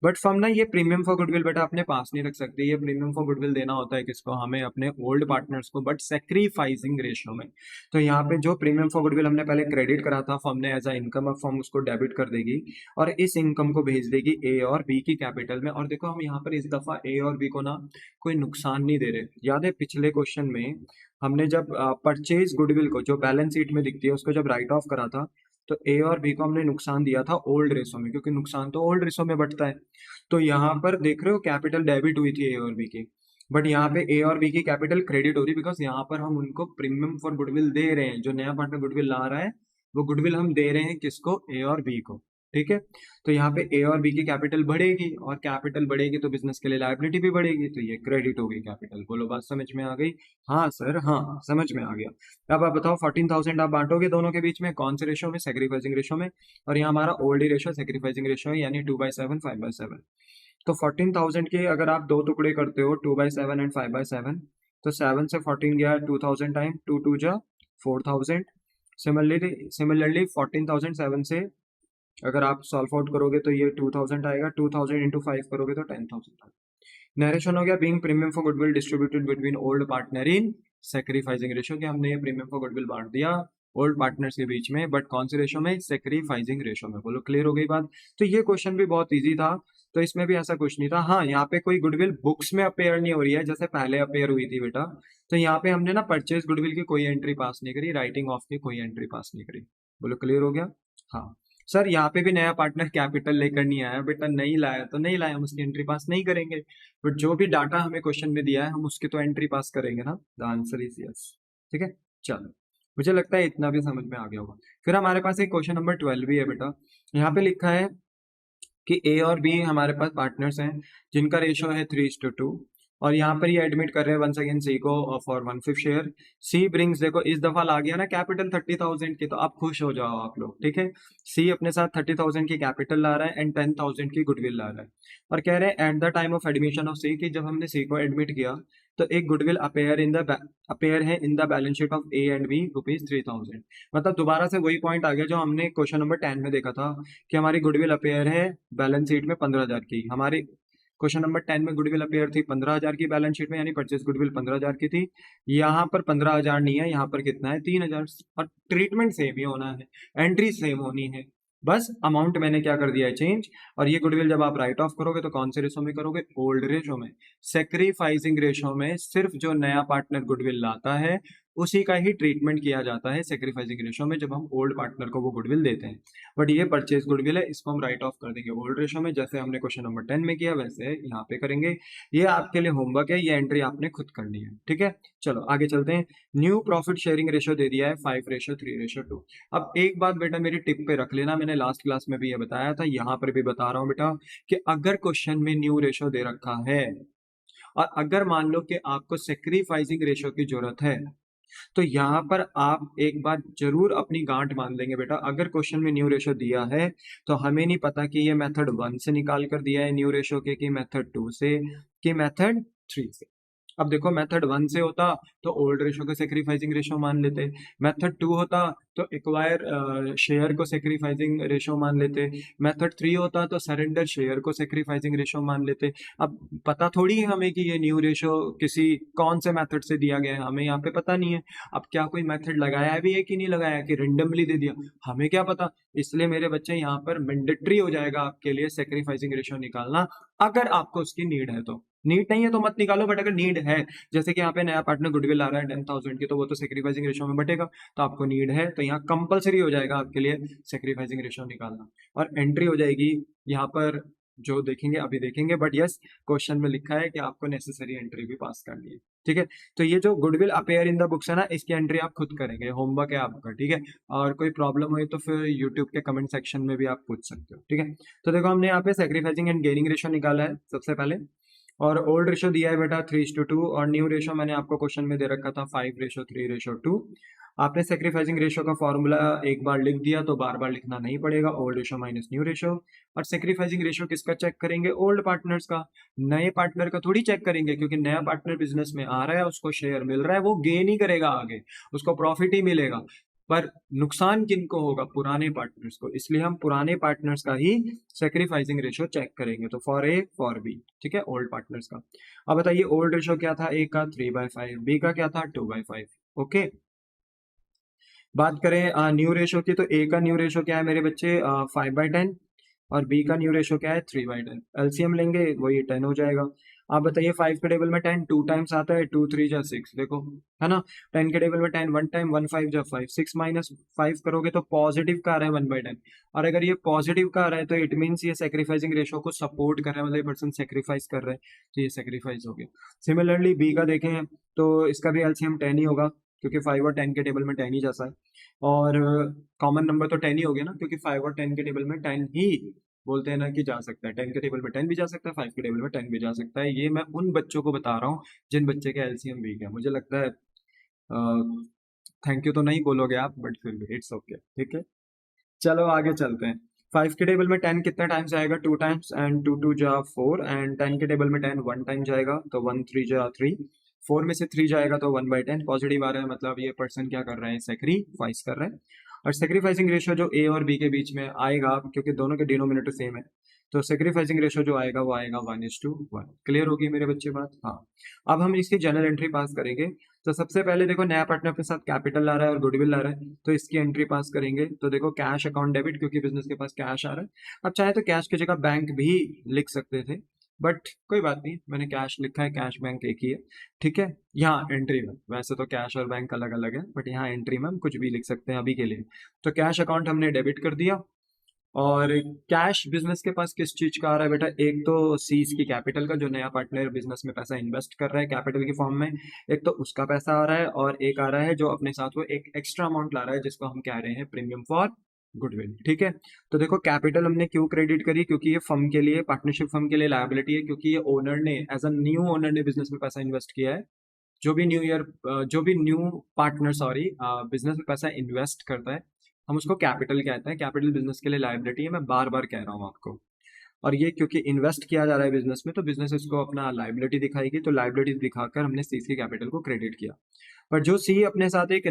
बट फर्म ना ये प्रीमियम फॉर गुडविल बेटा अपने पास नहीं रख सकती, ये प्रीमियम फॉर गुडविल देना होता है किसको, हमें अपने ओल्ड पार्टनर्स को, बट सेक्रीफाइसिंग रेशियो में। तो यहाँ पे जो प्रीमियम फॉर गुडविल हमने पहले क्रेडिट करा था फर्म ने एज अ इनकम, अब फर्म उसको डेबिट कर देगी और इस इनकम को भेज देगी ए और बी की कैपिटल में। और देखो हम यहाँ पर इस दफा ए और बी को ना कोई नुकसान नहीं दे रहे। याद है पिछले क्वेश्चन में हमने जब परचेज गुडविल को जो बैलेंस शीट में दिखती है उसको जब राइट ऑफ करा था, तो ए और बी को हमने नुकसान दिया था ओल्ड रेशो में, क्योंकि नुकसान तो ओल्ड रेशो में बढ़ता है। तो यहाँ पर देख रहे हो कैपिटल डेबिट हुई थी ए और बी की, बट यहाँ पे ए और बी की कैपिटल क्रेडिट हो रही, बिकॉज यहाँ पर हम उनको प्रीमियम फॉर गुडविल दे रहे हैं, जो नया पार्टनर गुडविल ला रहा है वो गुडविल हम दे रहे हैं किसको, ए और बी को। ठीक है, तो यहाँ पे ए और बी की कैपिटल बढ़ेगी और कैपिटल बढ़ेगी तो बिजनेस के लिए लायबिलिटी भी बढ़ेगी, तो ये क्रेडिट होगी कैपिटल। बोलो बात समझ में आ गई, हाँ सर हाँ समझ में आ गया। अब आप बताओ 14,000 आप बांटोगे दोनों के बीच में, कौन से रेशो में, सेक्रीफाइसिंग रेशो में। और यहाँ हमारा ओल्ड रेशो सेक्रीफाइसिंग रेशो है, यानी 2/7 5/7। तो 14,000 के अगर आप दो टुकड़े करते हो 2/7 एंड 5/7, तो 7 से 14 गया 2,000 टाइम 2 2 जा 4,000। सिमिलरली 14,000 7 से अगर आप सॉल्व आउट करोगे तो ये 2,000 आएगा, 2,000 इंटू 5 करोगे तो 10,000 आएगा। नरेशन हो गया, being premium for goodwill distributed between old partner in sacrificing ratio, कि हमने ये प्रीमियम फॉर गुडविल बांट दिया ओल्ड पार्टनर्स के बीच में, बट कौन से रेशो में, सैक्रिफाइसिंग रेशो में। बोलो क्लियर हो गई बात। तो ये क्वेश्चन भी बहुत इजी था, तो इसमें भी ऐसा कुछ नहीं था। हाँ यहाँ पे कोई गुडविल बुक्स में अपेयर नहीं हो रही है जैसे पहले अपेयर हुई थी बेटा, तो यहाँ पे हमने ना परचेज गुडविल की कोई एंट्री पास नहीं करी, राइटिंग ऑफ की कोई एंट्री पास नहीं करी। बोलो क्लियर हो गया। हाँ सर यहाँ पे भी नया पार्टनर कैपिटल लेकर नहीं आया बेटा, नहीं लाया तो नहीं लाया, हम उसकी एंट्री पास नहीं करेंगे, बट जो भी डाटा हमें क्वेश्चन में दिया है हम उसकी तो एंट्री पास करेंगे ना। The answer is yes. ठीक है चलो, मुझे लगता है इतना भी समझ में आ गया होगा। फिर हमारे पास एक क्वेश्चन नंबर 12 भी है बेटा, यहाँ पे लिखा है कि ए और बी हमारे पास पार्टनर्स हैं जिनका रेशियो है 3:2, और यहाँ पर ये एडमिट कर रहे हैं वंस अगेन सी को फॉर 1/5 शेयर। सी ब्रिंग्स, देखो इस दफा ला गया ना कैपिटल 30,000 की, तो आप खुश हो जाओ आप लोग। ठीक है, सी अपने साथ 30,000 की कैपिटल ला रहा है एंड 10,000 की गुडविल ला रहा है, और कह रहे हैं at the time of admission of C, कि जब हमने सी को एडमिट किया तो एक गुडविल अपेयर है in the balance sheet of A and B ₹3,000। मतलब दोबारा से वही पॉइंट आ गया जो हमने क्वेश्चन नंबर 10 में देखा था कि हमारी गुडविल अपेयर है बैलेंस शीट में 15,000 की। हमारी क्वेश्चन नंबर 10 में गुडविल अपेयर थी 15,000 की बैलेंस शीट में, यानी परचेज गुडविल 15,000 की थी। यहाँ पर 15,000 नहीं है, यहाँ पर कितना है 3,000, और ट्रीटमेंट सेम ही होना है, एंट्री सेम होनी है, बस अमाउंट मैंने क्या कर दिया है चेंज। और ये गुडविल जब आप राइट ऑफ करोगे तो कौन से रेशो में करोगे, ओल्ड रेशो में। सेक्रीफाइसिंग रेशो में सिर्फ जो नया पार्टनर गुडविल लाता है उसी का ही ट्रीटमेंट किया जाता है सेक्रीफाइसिंग रेशो में, जब हम ओल्ड पार्टनर को वो गुडविल देते हैं। बट ये परचेज गुडविल है, इसको हम राइट ऑफ कर देंगे ओल्ड रेशो में, जैसे हमने क्वेश्चन नंबर 10 में किया वैसे यहाँ पे करेंगे। ये आपके लिए होमवर्क है, ये एंट्री आपने खुद करनी है। ठीक है चलो आगे चलते हैं। न्यू प्रॉफिट शेयरिंग रेशो दे दिया है 5:3:2। अब एक बात बेटा मेरी टिप पे रख लेना, मैंने लास्ट क्लास में भी ये बताया था, यहाँ पर भी बता रहा हूँ बेटा, कि अगर क्वेश्चन में न्यू रेशो दे रखा है और अगर मान लो कि आपको सेक्रीफाइसिंग रेशो की जरूरत है, तो यहाँ पर आप एक बात जरूर अपनी गांठ मान लेंगे बेटा, अगर क्वेश्चन में न्यू रेशो दिया है तो हमें नहीं पता कि ये मेथड 1 से निकाल कर दिया है न्यू रेशो के, कि मेथड 2 से, कि मेथड 3 से। अब देखो मेथड 1 से होता तो ओल्ड रेशो को सेक्रीफाइसिंग रेशो मान लेते, मेथड 2 होता तो एक्वायर शेयर को सेक्रीफाइसिंग रेशो मान लेते। मेथड 3 होता तो सरेंडर शेयर को सेक्रीफाइसिंग रेशो मान लेते। अब पता थोड़ी है हमें कि ये न्यू रेशो किसी कौन से मेथड से दिया गया है, हमें यहाँ पे पता नहीं है। अब क्या कोई मेथड लगाया भी है कि नहीं लगाया, कि रेंडमली दे दिया, हमें क्या पता। इसलिए मेरे बच्चे यहाँ पर मैंडेटरी हो जाएगा आपके लिए सेक्रीफाइसिंग रेशो निकालना, अगर आपको उसकी नीड है तो। नीड नहीं है तो मत निकालो, बट अगर नीड है, जैसे कि यहाँ पे नया पार्टनर गुडविल आ रहा है 10,000 की, तो वो तो सेक्रीफाइसिंग रेशो में बटेगा। तो आपको नीड है तो यहाँ कंपलसरी हो जाएगा आपके लिए सेक्रीफाइसिंग रेशो निकालना। और एंट्री हो जाएगी यहाँ पर, जो देखेंगे अभी देखेंगे, बट यस क्वेश्चन में लिखा है कि आपको नेसेसरी एंट्री भी पास करनी है। ठीक है, तो ये जो goodwill appear in the books है ना, इसकी एंट्री आप खुद करेंगे, होमवर्क है आपका। ठीक है, और कोई प्रॉब्लम हुई तो फिर यूट्यूब के कमेंट सेक्शन में भी आप पूछ सकते हो। ठीक है, तो देखो हमने यहाँ पे सेक्रीफाइसिंग एंड गेनिंग रेशो निकाला है सबसे पहले, और ओल्ड रेशो दिया है बेटा 3:2, और न्यू रेशो मैंने आपको क्वेश्चन में दे रखा था 5:3:2। आपने सेक्रीफाइसिंग रेशो का फॉर्मूला एक बार लिख दिया तो बार बार लिखना नहीं पड़ेगा, old ratio minus new ratio. और सेक्रीफाइसिंग रेशो किसका चेक करेंगे, ओल्ड पार्टनर्स का। नए पार्टनर का थोड़ी चेक करेंगे, क्योंकि नया पार्टनर बिजनेस में आ रहा है, उसको शेयर मिल रहा है, वो गेन ही करेगा आगे, उसको प्रॉफिट ही मिलेगा। पर नुकसान किनको होगा, पुराने पार्टनर्स को, इसलिए हम पुराने पार्टनर्स का ही सेक्रीफाइसिंग रेशो चेक करेंगे। तो फॉर ए फॉर बी, ठीक है, ओल्ड पार्टनर्स का। अब बताइए ओल्ड रेशो क्या था, ए का 3/5, बी का क्या था 2/5। ओके, बात करें न्यू रेशो की, तो ए का न्यू रेशो क्या है मेरे बच्चे 5/10, और बी का न्यू रेशो क्या है 3/10। एलसीएम लेंगे वही 10 हो जाएगा। आप बताइए 5 के टेबल में 10 2 टाइम्स आता है, 2 3 जा 6, देखो है ना। 10 के टेबल में 10 1 टाइम, 1 5 जा 5, 6 माइनस 5 करोगे तो पॉजिटिव का आ रहा है 1/10। और अगर ये पॉजिटिव का आ रहा है तो इट मीन्स ये सेक्रीफाइसिंग रेशो को सपोर्ट कर रहा है, मतलब ये पर्सन सेक्रीफाइस कर रहा है, तो ये सेक्रीफाइस हो गया। सिमिलरली बी का देखें तो इसका भी एलसीएम 10 ही होगा, क्योंकि 5 और 10 के टेबल में 10 ही जाता है। और कॉमन नंबर तो 10 ही हो गया ना, क्योंकि 5 और 10 के टेबल में 10 ही बोलते हैं ना कि जा सकता है। 10 के टेबल में 10 भी जा सकता है, 5 के टेबल में 10 भी जा सकता है। ये मैं उन बच्चों को बता रहा हूँ जिन बच्चे के एलसीएम वीक है। मुझे लगता है थैंक यू तो नहीं बोलोगे आप, बट फिर भी इट्स ओके। ठीक है, चलो आगे चलते हैं। 5 के टेबल में 10 कितने टाइम्स आएगा, 2 टाइम्स, एंड 2 2 जा 4, एंड 10 के टेबल में 10 1 टाइम जाएगा, तो 1 3 जा 3, 4 में से 3 जाएगा तो 1/10 पॉजिटिव आ रहा है, मतलब ये पर्सन क्या कर रहे हैं, सेक्रीफाइस कर रहे हैं। और सेक्रीफाइसिंग रेशियो जो ए और बी के बीच में आएगा, क्योंकि दोनों के डिनोमिनेटर सेम है, तो सेक्रीफाइसिंग रेशियो जो आएगा वो आएगा 1:1। क्लियर होगी मेरे बच्चे बात। हाँ, अब हम इसकी जनरल एंट्री पास करेंगे। तो सबसे पहले देखो नया पार्टनर अपने साथ कैपिटल ला रहा है और गुडविल ला रहा है, तो इसकी एंट्री पास करेंगे। तो देखो कैश अकाउंट डेबिट, क्योंकि बिजनेस के पास कैश आ रहा है। अब चाहे तो कैश की जगह बैंक भी लिख सकते थे, बट कोई बात नहीं, मैंने कैश लिखा है, कैश बैंक एक ही है। ठीक है, यहाँ एंट्री में वैसे तो कैश और बैंक अलग अलग है, बट यहाँ एंट्री में हम कुछ भी लिख सकते हैं अभी के लिए। तो कैश अकाउंट हमने डेबिट कर दिया। और कैश बिजनेस के पास किस चीज का आ रहा है बेटा, एक तो सीज की कैपिटल का, जो नया पार्टनर बिजनेस में पैसा इन्वेस्ट कर रहा है कैपिटल की फॉर्म में, एक तो उसका पैसा आ रहा है, और एक आ रहा है जो अपने साथ वो एक एक्स्ट्रा अमाउंट ला रहा है, जिसको हम कह रहे हैं प्रीमियम फॉर गुडविल। ठीक है, तो देखो कैपिटल हमने क्यों क्रेडिट करी, क्योंकि ये फर्म के लिए, पार्टनरशिप फर्म के लिए लायबिलिटी है, क्योंकि ये ओनर ने एज अ न्यू ओनर ने बिजनेस में पैसा इन्वेस्ट किया है। जो भी न्यू पार्टनर सॉरी बिजनेस में पैसा इन्वेस्ट करता है, हम उसको कैपिटल कहते हैं। कैपिटल बिजनेस के लिए लायबिलिटी है, मैं बार बार कह रहा हूँ आपको। और ये क्योंकि इन्वेस्ट किया जा रहा है बिजनेस में, तो बिजनेस इसको अपना लायबिलिटी दिखाएगी, तो लायबिलिटी दिखाकर हमने सी की कैपिटल को क्रेडिट किया। पर जो सी अपने साथ एक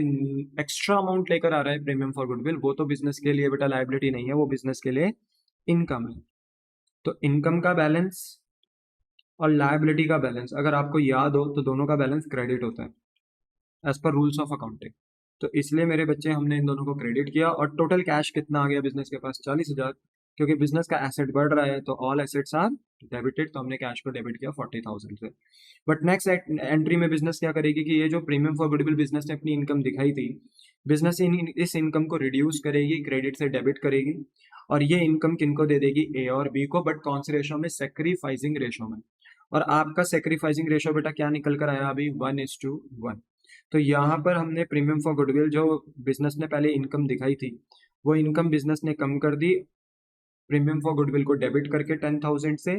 एक्स्ट्रा अमाउंट लेकर आ रहा है प्रीमियम फॉर गुडविल, वो तो बिजनेस के लिए बेटा लायबिलिटी नहीं है, वो बिजनेस के लिए इनकम है। तो इनकम का बैलेंस और लायबिलिटी का बैलेंस अगर आपको याद हो तो दोनों का बैलेंस क्रेडिट होता है एज पर रूल्स ऑफ अकाउंटिंग। तो इसलिए मेरे बच्चे हमने इन दोनों को क्रेडिट किया। और टोटल कैश कितना आ गया बिजनेस के पास, 40,000, क्योंकि बिजनेस का एसेट बढ़ रहा है तो ऑल एसेट्स आर डेबिटेड, तो हमने कैश को डेबिट किया 40,000 से। बट नेक्स्ट एंट्री में बिजनेस क्या करेगी कि ये जो प्रीमियम फॉर गुडविल बिजनेस ने अपनी इनकम दिखाई थी, बिजनेस इस इनकम को रिड्यूस करेगी, क्रेडिट से डेबिट करेगी, और ये इनकम किनको दे देगी, ए और बी को, बट कौन से रेशो में, सेक्रीफाइसिंग रेशो में। और आपका सेक्रीफाइसिंग रेशो बेटा क्या निकल कर आया अभी, 1:1। तो यहाँ पर हमने प्रीमियम फॉर गुडविल जो बिजनेस ने पहले इनकम दिखाई थी, वो इनकम बिजनेस ने कम कर दी प्रीमियम फॉर गुडविल को डेबिट करके 10,000 से,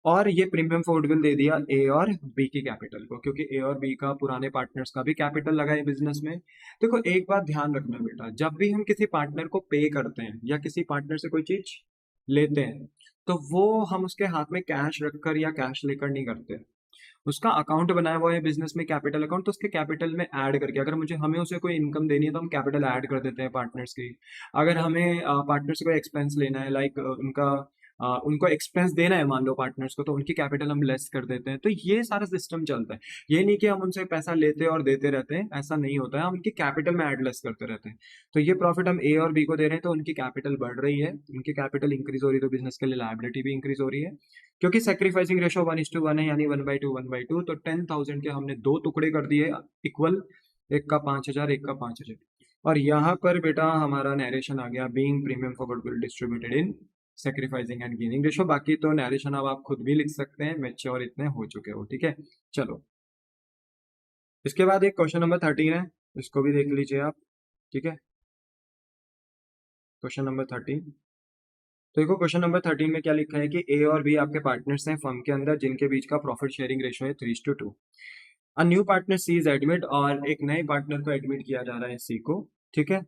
और ये प्रीमियम फॉर गुडविल दे दिया ए और बी की कैपिटल को, क्योंकि ए और बी का पुराने पार्टनर्स का भी कैपिटल लगा है बिजनेस में। देखो एक बात ध्यान रखना बेटा, जब भी हम किसी पार्टनर को पे करते हैं या किसी पार्टनर से कोई चीज लेते हैं, तो वो हम उसके हाथ में कैश रखकर या कैश लेकर नहीं करते। उसका अकाउंट बनाया हुआ है बिजनेस में, कैपिटल अकाउंट, तो उसके कैपिटल में ऐड करके, अगर मुझे हमें उसे कोई इनकम देनी है तो हम कैपिटल ऐड कर देते हैं पार्टनर्स की। अगर हमें पार्टनर्स को एक्सपेंस लेना है, लाइक उनको एक्सपेंस देना है मान लो पार्टनर्स को, तो उनकी कैपिटल हम लेस कर देते हैं। तो ये सारा सिस्टम चलता है। ये नहीं कि हम उनसे पैसा लेते और देते रहते हैं, ऐसा नहीं होता है, हम उनकी कैपिटल में ऐड लेस करते रहते हैं। तो ये प्रॉफिट हम ए और बी को दे रहे हैं, तो उनकी कैपिटल बढ़ रही है, उनकी कैपिटल इंक्रीज हो रही है, तो बिजनेस के लिए लायबिलिटी भी इंक्रीज हो रही है। क्योंकि सेक्रीफाइसिंग रेशो 1:1 है, यानी 1/2 तो 10,000 के हमने 2 टुकड़े कर दिए इक्वल, एक का 5,000, एक का 5,000। और यहाँ पर बेटा हमारा नरेशन आ गया, being premium for goodwill distributed in sacrificing and gaining ratio. बाकी तो नरेशन अब आप खुद भी लिख सकते हैं, मैच्योर इतने हो चुके हो, ठीक है। चलो, इसके बाद एक क्वेश्चन नंबर 13 है, इसको भी देख लीजिए आप, ठीक है। क्वेश्चन नंबर 13, तो देखो क्वेश्चन नंबर 13 में क्या लिखा है कि ए और बी आपके पार्टनर्स हैं फर्म के अंदर, जिनके बीच का प्रॉफिट शेयरिंग रेशो है 3:2। A new partner C is admit, और एक नए पार्टनर को एडमिट किया जा रहा है सी को, ठीक है।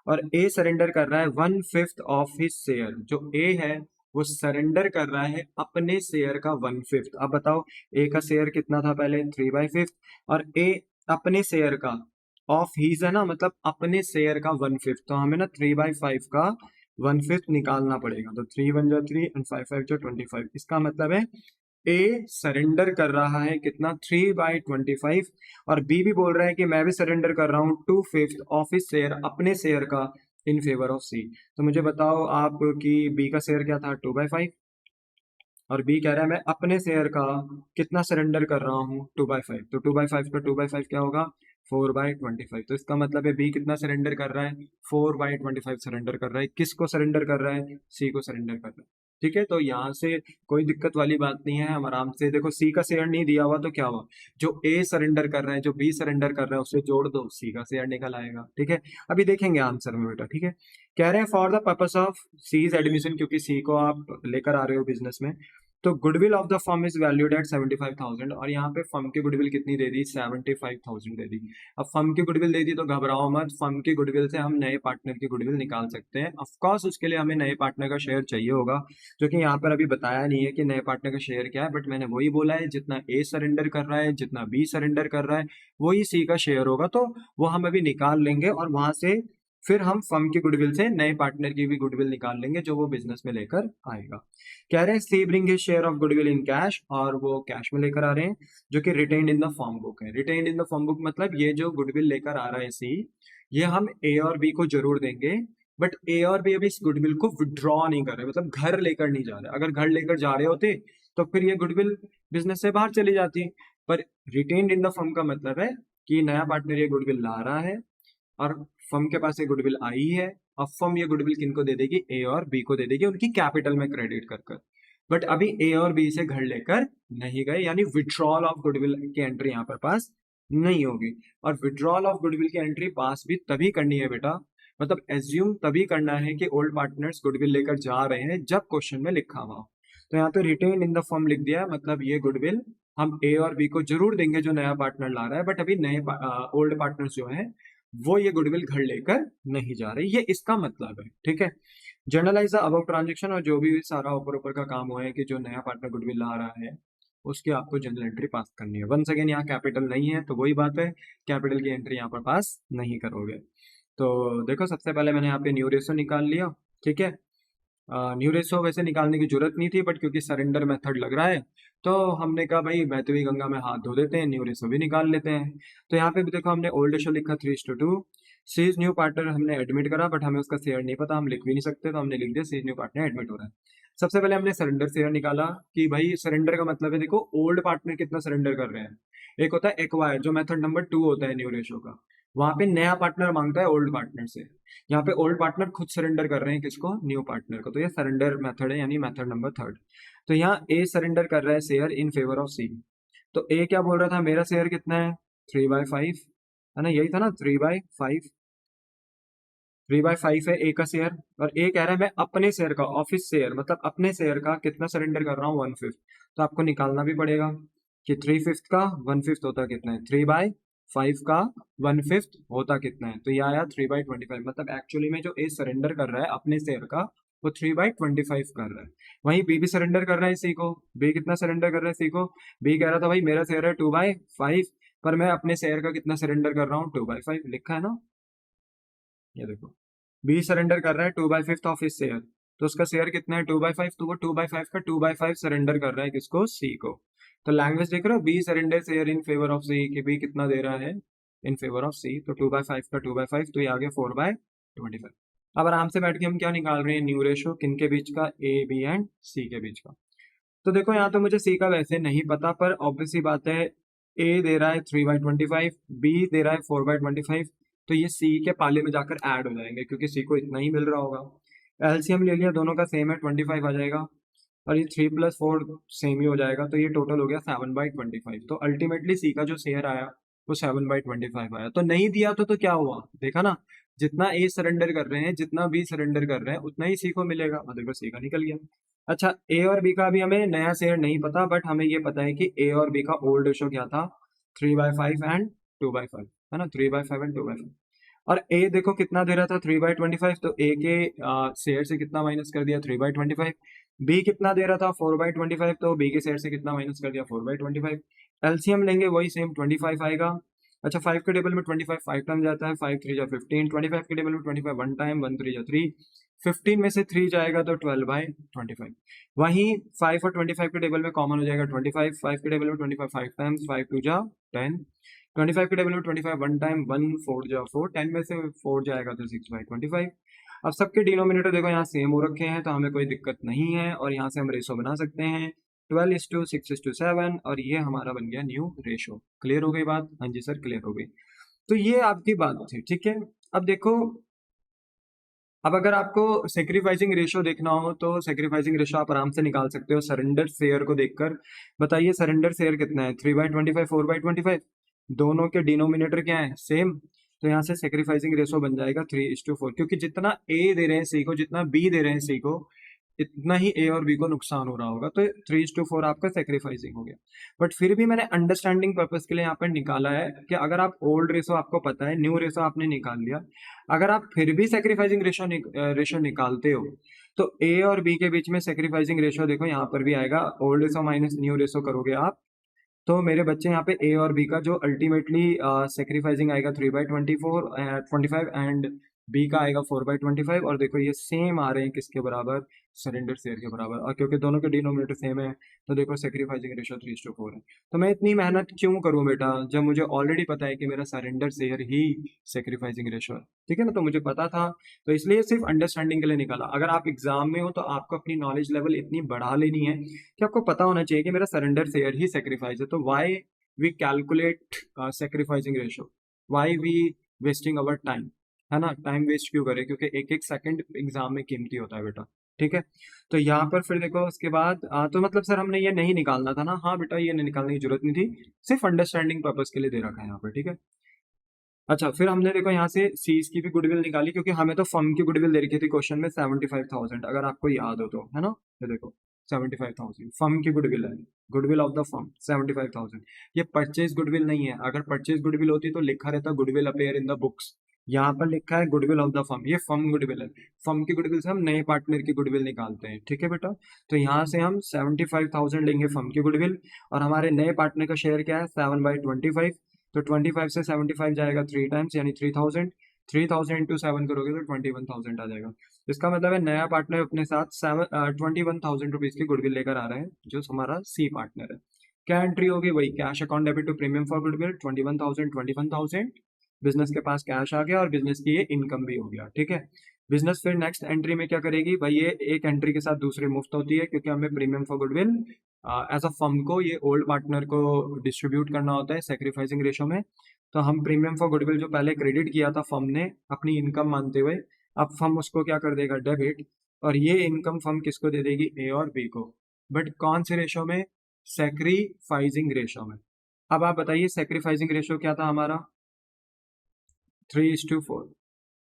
और ए सरेंडर कर रहा है 1/5 ऑफ हिज शेयर। जो ए है वो सरेंडर कर रहा है अपने शेयर का 1/5। अब बताओ, ए का शेयर कितना था पहले, 3/5, और ए अपने शेयर का, ऑफ हीज है ना, मतलब अपने शेयर का 1/5, तो हमें ना 3/5 का 1/5 निकालना पड़ेगा। तो 3 1 जा 3 एंड 5 5 जा 25। इसका मतलब है ए सरेंडर कर रहा है कितना, 3/25, और बी भी बोल रहा है कि मैं भी सरेंडर कर रहा हूँ 2/5 ऑफ हिज शेयर, अपने शेयर का, इन फेवर ऑफ सी। तो मुझे बताओ आप कि बी का शेयर क्या था, 2/5, और बी कह रहा है मैं अपने शेयर का कितना सरेंडर कर रहा हूँ, 2/5। तो 2/5 का 2/5 क्या होगा, 4/25। तो इसका मतलब है बी कितना सरेंडर कर रहा है, 4/25 सरेंडर कर रहा है। किसको सरेंडर कर रहा है, सी को सरेंडर कर रहा है, ठीक है। तो यहाँ से कोई दिक्कत वाली बात नहीं है, हम आराम से देखो, सी का शेयर नहीं दिया हुआ तो क्या हुआ, जो ए सरेंडर कर रहा है, जो बी सरेंडर कर रहा है, उसे जोड़ दो, सी का शेयर निकल आएगा, ठीक है। अभी देखेंगे आंसर में बेटा, ठीक है। कह रहे हैं for the purpose of C's admission, क्योंकि सी को आप लेकर आ रहे हो बिजनेस में, तो goodwill of the firm is valued eight 75,000, और यहाँ पे फर्म की गुडविल कितनी दे दी, 75,000 दे दी। अब फर्म की गुडविल दे दी तो घबराओ मत, फर्म की गुडविल से हम नए पार्टनर की गुडविल निकाल सकते हैं। ऑफ कोर्स उसके लिए हमें नए पार्टनर का शेयर चाहिए होगा, जो कि यहाँ पर अभी बताया नहीं है कि नए पार्टनर का शेयर क्या है, बट मैंने वही बोला है, जितना ए सरेंडर कर रहा है, जितना बी सरेंडर कर रहा है, वही सी का शेयर होगा। तो वो हम अभी निकाल लेंगे, और वहां से फिर हम फर्म की गुडविल से नए पार्टनर की भी गुडविल निकाल लेंगे, जो वो बिजनेस में लेकर आएगा। कह रहे हैं C bring his share of goodwill in cash, और वो कैश में लेकर आ रहे हैं, जो कि retained in the form book है। Retained in the form book मतलब ये जो गुडविल लेकर आ रहा है सी, ये हम ए और बी को जरूर देंगे, बट ए और बी अभी इस गुडविल को विड्रॉ नहीं कर रहे, मतलब घर लेकर नहीं जा रहे। अगर घर लेकर जा रहे होते तो फिर ये गुडविल बिजनेस से बाहर चली जाती। पर रिटेन्ड इन द फर्म का मतलब है कि नया पार्टनर ये गुडविल ला रहा है, और फर्म के पास ये गुडविल आई है, अब फर्म ये गुडविल किनको दे देगी, ए और बी को दे देगी, उनकी कैपिटल में क्रेडिट कर कर। बट अभी ए और बी से घर लेकर नहीं गए, यानी विड्रॉल ऑफ गुडविल की एंट्री यहाँ पर पास नहीं होगी। और विड्रॉल ऑफ गुडविल की एंट्री पास भी तभी करनी है बेटा, मतलब एज्यूम तभी करना है कि ओल्ड पार्टनर्स गुडविल लेकर जा रहे हैं, जब क्वेश्चन में लिखा हुआ हो। तो यहाँ पे रिटेन इन द फर्म लिख दिया है, मतलब ये गुडविल हम ए और बी को जरूर देंगे जो नया पार्टनर ला रहा है, बट अभी नए ओल्ड पार्टनर्स जो है वो ये गुडविल घर लेकर नहीं जा रहे, ये इसका मतलब है, ठीक है। जर्नलाइज द अबव ट्रांजेक्शन, और जो भी सारा ऊपर ऊपर का काम हुआ है कि जो नया पार्टनर गुडविल ला रहा है उसकी आपको जर्नल एंट्री पास करनी है। वंस अगेन यहाँ कैपिटल नहीं है, तो वही बात है, कैपिटल की एंट्री यहाँ पर पास नहीं करोगे। तो देखो सबसे पहले मैंने यहाँ पे न्यू रेशो निकाल लिया, ठीक है। न्यू रेशो वैसे निकालने की जरूरत नहीं थी, बट क्योंकि सरेंडर मेथड लग रहा है तो हमने कहा भाई बहती हुई गंगा में हाथ धो देते हैं, न्यू रेशो भी निकाल लेते हैं। तो यहाँ पे भी देखो हमने ओल्ड रेशो लिखा 3:2, सीज न्यू पार्टनर हमने एडमिट करा, बट हमें उसका शेयर नहीं पता, हम लिख भी नहीं सकते, तो हमने लिख दिया सीज न्यू पार्टनर एडमिट हो रहा है। सबसे पहले हमने सरेंडर शेयर निकाला, कि भाई सरेंडर का मतलब है, देखो ओल्ड पार्टनर कितना सरेंडर कर रहे हैं। एक होता है एक्वायर, जो मेथड नंबर 2 होता है न्यू रेशो का, वहां पे नया पार्टनर मांगता है ओल्ड पार्टनर से। यहाँ पे ओल्ड पार्टनर खुद सरेंडर कर रहे हैं किसको, न्यू पार्टनर को, तो ये सरेंडर मेथड है, यानी मेथड नंबर 3। तो यहाँ ए सरेंडर कर रहा है शेयर इन फेवर ऑफ सी। तो ए क्या बोल रहा था, मेरा शेयर कितना है, 3/5 है ना, यही था ना, 3/5, 3/5 है ए का शेयर, और ए कह रहा है मैं अपने शेयर का, ऑफिस शेयर मतलब अपने शेयर का कितना सरेंडर कर रहा हूँ, 1/5। तो आपको निकालना भी पड़ेगा कि 3/5 का 1/5 होता कितना है, 3/5 का 1/5 होता कितना है, तो ये आया 3/25। मतलब एक्चुअली में जो ए सरेंडर कर रहा है अपने शेयर का, वो 3/25 कर रहा है। वहीं बी भी सरेंडर कर रहा है सी को। बी कितना सरेंडर कर रहा है सी को? बी कह रहा था भाई मेरा शेयर है 2/5, पर मैं अपने शेयर का कितना सरेंडर कर रहा हूँ? 2/5 लिखा है ना, ये देखो। बी सरेंडर कर रहा है 2/5 ऑफ हिज शेयर, तो उसका शेयर कितना है? 2/5, तो वो 2/5 का 2/5 सरेंडर कर रहा है किसको? सी को। तो लैंग्वेज देख रहे हो, B surrender share in favour of C, कि बी कितना दे रहा है इन फेवर ऑफ सी, तो 2/5 का 2/5, तो ये आ गया 4/25। अब आराम से बैठ के हम क्या निकाल रहे हैं? न्यू रेशो किन के बीच का? ए बी एंड सी के बीच का। तो देखो यहाँ तो मुझे सी का वैसे नहीं पता, पर ऑब्वियस सी बात है, ए दे रहा है 3/25, बी दे रहा है 4/25, तो ये सी के पाले में जाकर ऐड हो जाएंगे क्योंकि सी को इतना ही मिल रहा होगा। एलसीएम ले लिया, दोनों का सेम है, 25 आ जाएगा, और ये 3+4 सेम ही हो जाएगा, तो ये टोटल हो गया 7/25। तो अल्टीमेटली सी का जो शेयर आया वो 7/25 आया। तो नहीं दिया तो क्या हुआ? देखा ना, जितना ए सरेंडर कर रहे हैं, जितना बी सरेंडर कर रहे हैं, उतना ही सी को मिलेगा। और देखो सी का निकल गया। अच्छा, ए और बी का भी हमें नया शेयर नहीं पता, बट हमें ये पता है कि ए और बी का ओल्ड रेशो क्या था? 3/5 एंड 2/5, है ना, 3/5 एंड 2/5। और ए देखो कितना दे रहा था? 3/25, तो ए के शेयर से कितना माइनस कर दिया? 3/25। बी कितना दे रहा था? 4/25, तो बी के शेयर से कितना माइनस कर दिया? 4/25। एलसीएम लेंगे वही सेम 25 आएगा। अच्छा, 5 के टेबल में 25 5 टाइम जाता है, 5 3 जा 15, 25 के टेबल में 25 1 टाइम, 1 3 जा 3, 15 में से 3 जाएगा तो 12/25। वहीं 5 और 25 के टेबल में कॉमन हो जाएगा 25, 5 के टेबल में 25 5 टाइम्स, 5 2 जा 10, 25 के टेबल में 25 1 टाइम, 1 4 जा 4, 10 में से 4 जाएगा तो 6/25। अब सबके डिनोमिनेटर देखो यहाँ सेम हो रखे हैं, तो हमें कोई दिक्कत नहीं है, और यहाँ से हम रेशो बना सकते हैं 12:6:7, और ये हमारा बन गया न्यू रेशो। क्लियर हो गई बात? हाँ जी सर, क्लियर हो गई। तो ये आपकी बात थी, ठीक है। अब देखो, अब अगर आपको सेक्रीफाइसिंग रेशो देखना हो तो सेक्रीफाइसिंग रेशो आप आराम से निकाल सकते हो सरेंडर शेयर को देखकर। बताइए सरेंडर शेयर कितना है? 3/25 4/25, दोनों के डिनोमिनेटर क्या है? सेम। तो यहाँ से सेक्रीफाइसिंग रेशो बन जाएगा 3:4, क्योंकि जितना ए दे रहे हैं सी को, जितना बी दे रहे हैं सी को, इतना ही ए और बी को नुकसान हो रहा होगा, तो 3:4 आपका सेक्रीफाइसिंग हो गया। बट फिर भी मैंने अंडरस्टैंडिंग पर्पज के लिए यहाँ पर निकाला है कि अगर आप ओल्ड रेशो आपको पता है, न्यू रेशो आपने निकाल लिया, अगर आप फिर भी सेक्रीफाइसिंग रेशो निकालते हो, तो ए और बी के बीच में सेक्रीफाइसिंग रेशो देखो यहाँ पर भी आएगा, old ratio minus new ratio करोगे आप, तो मेरे बच्चे यहाँ पे ए और बी का जो अल्टीमेटली सेक्रीफाइसिंग आएगा 3/25 एंड बी का आएगा 4/25, और देखो ये सेम आ रहे हैं किसके बराबर? सरेंडर शेयर के बराबर, और क्योंकि दोनों के डिनोमिनेटर सेम है, तो देखो सेक्रीफाइसिंग रेशो 3:4 है। तो मैं इतनी मेहनत क्यों करूं बेटा, जब मुझे ऑलरेडी पता है कि मेरा सरेंडर शेयर ही सेक्रीफाइसिंग रेशो है, ठीक है ना, तो मुझे पता था, तो इसलिए सिर्फ अंडरस्टैंडिंग के लिए निकाला। अगर आप एग्जाम में हो तो आपको अपनी नॉलेज लेवल इतनी बढ़ा लेनी है कि आपको पता होना चाहिए कि मेरा सरेंडर शेयर ही सेक्रीफाइस है, तो why we calculate sacrificing ratio, why we wasting our time, है ना, टाइम वेस्ट क्यों करें, क्योंकि एक एक सेकंड एग्जाम में कीमती होता है बेटा, ठीक है। तो यहाँ पर फिर देखो उसके बाद तो मतलब सर हमने ये नहीं निकालना था ना? हाँ बेटा, ये नहीं निकालने की जरूरत नहीं थी, सिर्फ अंडरस्टैंडिंग पर्पज के लिए दे रखा है यहाँ पर, ठीक है। अच्छा, फिर हमने देखो यहाँ से सीज की भी गुडविल निकाली, क्योंकि हमें तो फर्म की गुडविल दे रखी थी क्वेश्चन में 75,000, अगर आपको याद हो तो, है ना, ये देखो 75,000 फर्म की गुडविल है, गुडविल ऑफ द फर्म 75,000। ये परचेज गुडविल नहीं है, अगर परचेज गुडविल होती तो लिखा रहता goodwill appear in the books, यहाँ पर लिखा है गुडविल ऑफ द फर्म, ये फर्म गुडविल है। फर्म की गुडविल से हम नए पार्टनर की गुडविल निकालते हैं, ठीक है बेटा। तो यहाँ से हम 75,000 लेंगे फर्म की गुडविल, और हमारे नए पार्टनर का शेयर क्या है? 7/25, तो 25 से 75 जाएगा 3 टाइम्स, यानी 3000, 3000 इंटू 7 करोगे तो 21,000 आ जाएगा। इसका मतलब है नया पार्टनर अपने साथ 21,000 रुपीज की गुडविल लेकर आ रहा है, जो हमारा सी पार्टनर है। क्या एंट्री होगी? वही cash account debit to premium for goodwill 21,000, business के पास कैश आ गया और बिजनेस की ये इनकम भी हो गया, ठीक है। बिजनेस फिर नेक्स्ट एंट्री में क्या करेगी भाई? ये एक एंट्री के साथ दूसरी मुफ्त होती है, क्योंकि हमें premium for goodwill as a firm को ये ओल्ड पार्टनर को डिस्ट्रीब्यूट करना होता है सेक्रीफाइसिंग रेशो में। तो हम प्रीमियम फॉर गुडविल जो पहले क्रेडिट किया था फर्म ने अपनी इनकम मानते हुए, अब फर्म उसको क्या कर देगा? डेबिट, और ये इनकम फर्म किसको दे देगी? ए और बी को। बट कौन से रेशो में? सेक्रीफाइसिंग रेशो में। अब आप बताइए सेक्रीफाइसिंग रेशो क्या था हमारा? 3:4।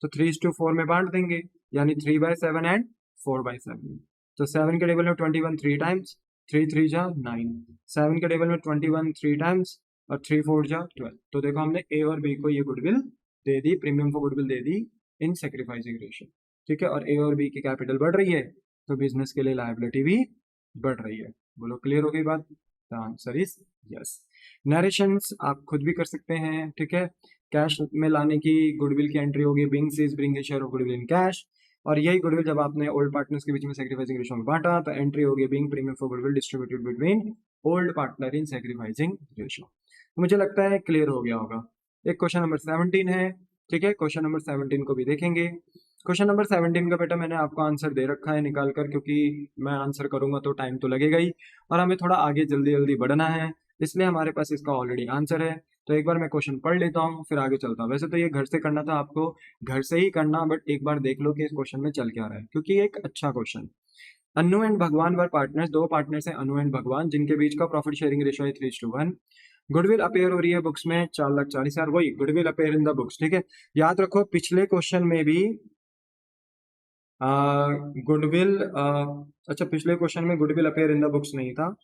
तो 3:4 में बांट देंगे, यानी 3/7 एंड 4/7। तो 7 के टेबल में 21 3 टाइम्स, 3 3 जा 9, 7 के टेबल में 21 3 टाइम्स, और 3 4 जा 12। तो देखो हमने ए और बी को ये गुडविल दे दी, प्रीमियम को गुडविल दे दी इन सेक्रीफाइसिंग रेशियो। ठीक है, और ए और बी की कैपिटल बढ़ रही है तो बिजनेस के लिए लायबिलिटी भी बढ़ रही है। बोलो क्लियर हो गई बात? The answer is yes. Narrations आप खुद भी कर सकते हैं, ठीक है। कैश में लाने की गुडविल की एंट्री होगी, being C's bring a share of goodwill in cash, और यही गुडविल जब आपने ओल्ड पार्टनर्स के बीच में सेक्रीफाइसिंग रेशो में बांटा तो एंट्री होगी being premium for goodwill distributed between old partner in sacrificing ratio. तो मुझे लगता है क्लियर हो गया होगा। एक क्वेश्चन नंबर 17 है, ठीक है, क्वेश्चन नंबर 17 को भी देखेंगे। क्वेश्चन नंबर 17 का बेटा मैंने आपको आंसर दे रखा है निकाल कर, क्योंकि मैं आंसर करूंगा तो टाइम तो लगेगा ही और हमें थोड़ा आगे जल्दी जल्दी बढ़ना है, इसलिए हमारे पास इसका ऑलरेडी आंसर है। तो एक बार मैं क्वेश्चन पढ़ लेता हूँ फिर आगे चलता हूँ। वैसे तो ये घर से करना था आपको, घर से ही करना, बट एक बार देख लो कि इस क्वेश्चन में चल क्या रहा है, क्योंकि ये एक अच्छा क्वेश्चन। अनु एंड भगवान वर पार्टनर्स, दो पार्टनर्स हैं अनु एंड भगवान, जिनके बीच का प्रॉफिट शेयरिंग रेशियो है 3:1। गुडविल अपेयर हो रही है बुक्स में 4,40,000, वही goodwill appear in the books, ठीक है। याद रखो पिछले क्वेश्चन में भी गुडविल, अच्छा पिछले क्वेश्चन में goodwill appear in the books नहीं था।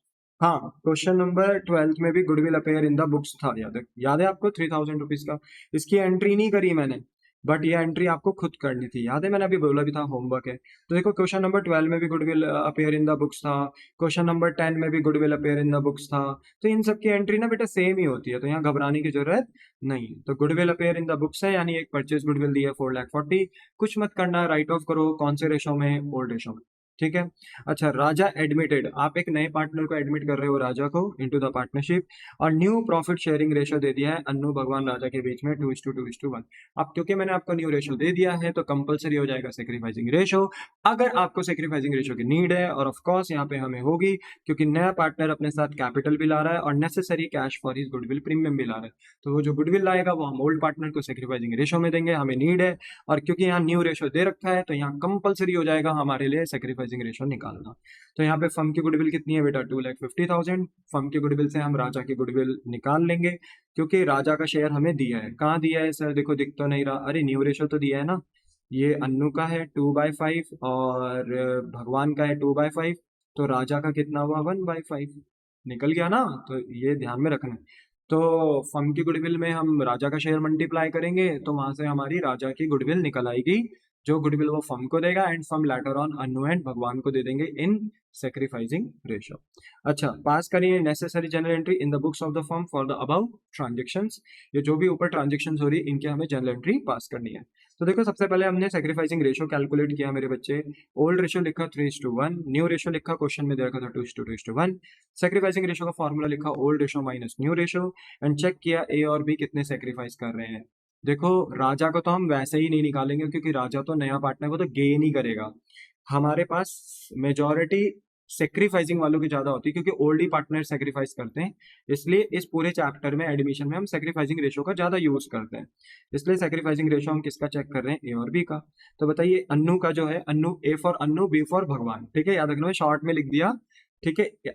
हाँ, क्वेश्चन नंबर 12 में भी goodwill appear in the books था, याद है आपको 3,000 रुपीज का। इसकी एंट्री नहीं करी मैंने, बट ये एंट्री आपको खुद करनी थी, याद है मैंने अभी बोला भी था होमवर्क है। तो देखो क्वेश्चन नंबर 12 में भी goodwill appear in the books था, क्वेश्चन नंबर 10 में भी goodwill appear in the books था, तो इन सब की एंट्री ना बेटा सेम ही होती है, तो यहाँ घबराने की जरूरत नहीं। तो goodwill appear in the books है, यानी एक परचेज गुडविल दी है 4,40,000, कुछ मत करना, राइट ऑफ करो, कौन से रेशो में? ओल्ड रेशो में, ठीक है। अच्छा, राजा एडमिटेड, आप एक नए पार्टनर को एडमिट कर रहे हो राजा को इनटू द पार्टनरशिप, और न्यू प्रॉफिट शेयरिंग रेशो दे दिया है अन्नू भगवान राजा के बीच में 2:2:1। अब क्योंकि मैंने आपको न्यू रेशो दे दिया है तो कंपलसरी हो जाएगा सेक्रीफाइसिंग रेशो, अगर आपको सेक्रीफाइसिंग रेशो की नीड है, और ऑफ कोर्स यहाँ पे हमें होगी, क्योंकि नया पार्टनर अपने साथ कैपिटल भी ला रहा है और necessary cash for his goodwill premium भी ला रहा है, तो वो जो गुडविल लाएगा वो हम ओल्ड पार्टनर को सेक्रीफाइसिंग रेशो में देंगे, हमें नीड है। और क्योंकि यहाँ न्यू रेशो दे रखा है तो यहाँ कंपलसरी हो जाएगा हमारे लिए सेक्रीफाइसिंग रेशो निकालना। तो यहाँ पे फर्म की गुडविल कितनी है बेटा? 2,50,000। फर्म की गुडविल से हम राजा की गुडविल निकाल लेंगे, क्योंकि राजा का शेयर हमें दिया है। कहाँ दिया है सर? देखो दिख तो नहीं रहा, अरे न्यू रेशो तो दिया है ना, ये अन्नू का है 2/5 और भगवान का है 2/5, तो राजा का कितना हुआ? 1/5 निकल गया ना, तो ये ध्यान में रखना है। तो फर्म की गुडविल में हम राजा का शेयर मल्टीप्लाई करेंगे तो वहां से हमारी राजा की गुडविल निकल आएगी, जो गुडविल वो फर्म को देगा, and firm later on Anu and भगवान को दे देंगे इन सेक्रीफाइसिंग रेशो। अच्छा, पास करिए necessary general entry in the books of the firm for the above transactions. ये जो भी ऊपर ट्रांजेक्शंस हो रही है इनके हमें जनरल एंट्री पास करनी है। तो देखो सबसे पहले हमने सेक्रीफाइसिंग रेशो कैलकुलेट किया मेरे बच्चे, ओल्ड रेशो लिखा 3:1, न्यू रेशो लिखा क्वेश्चन में दे रखा था 2:2:1, सेक्रीफाइसिंग रेशो का फॉर्मूला लिखा old ratio minus new ratio, and check किया ए और बी कितने सेक्रीफाइस कर रहे हैं। देखो राजा को तो हम वैसे ही नहीं निकालेंगे, क्योंकि राजा तो नया पार्टनर को तो गेन ही करेगा, हमारे पास मेजॉरिटी सेक्रीफाइसिंग वालों की ज्यादा होती है, क्योंकि ओल्ड ही पार्टनर सेक्रीफाइस करते हैं, इसलिए इस पूरे चैप्टर में एडमिशन में हम सेक्रीफाइसिंग रेशो का ज्यादा यूज करते हैं। इसलिए सेक्रीफाइसिंग रेशो हम किसका चेक कर रहे हैं? ए और बी का। तो बताइए अन्नू का जो है, Annu A for Annu, B for Bhagwan, ठीक है, याद रखना शॉर्ट में लिख दिया, ठीक है,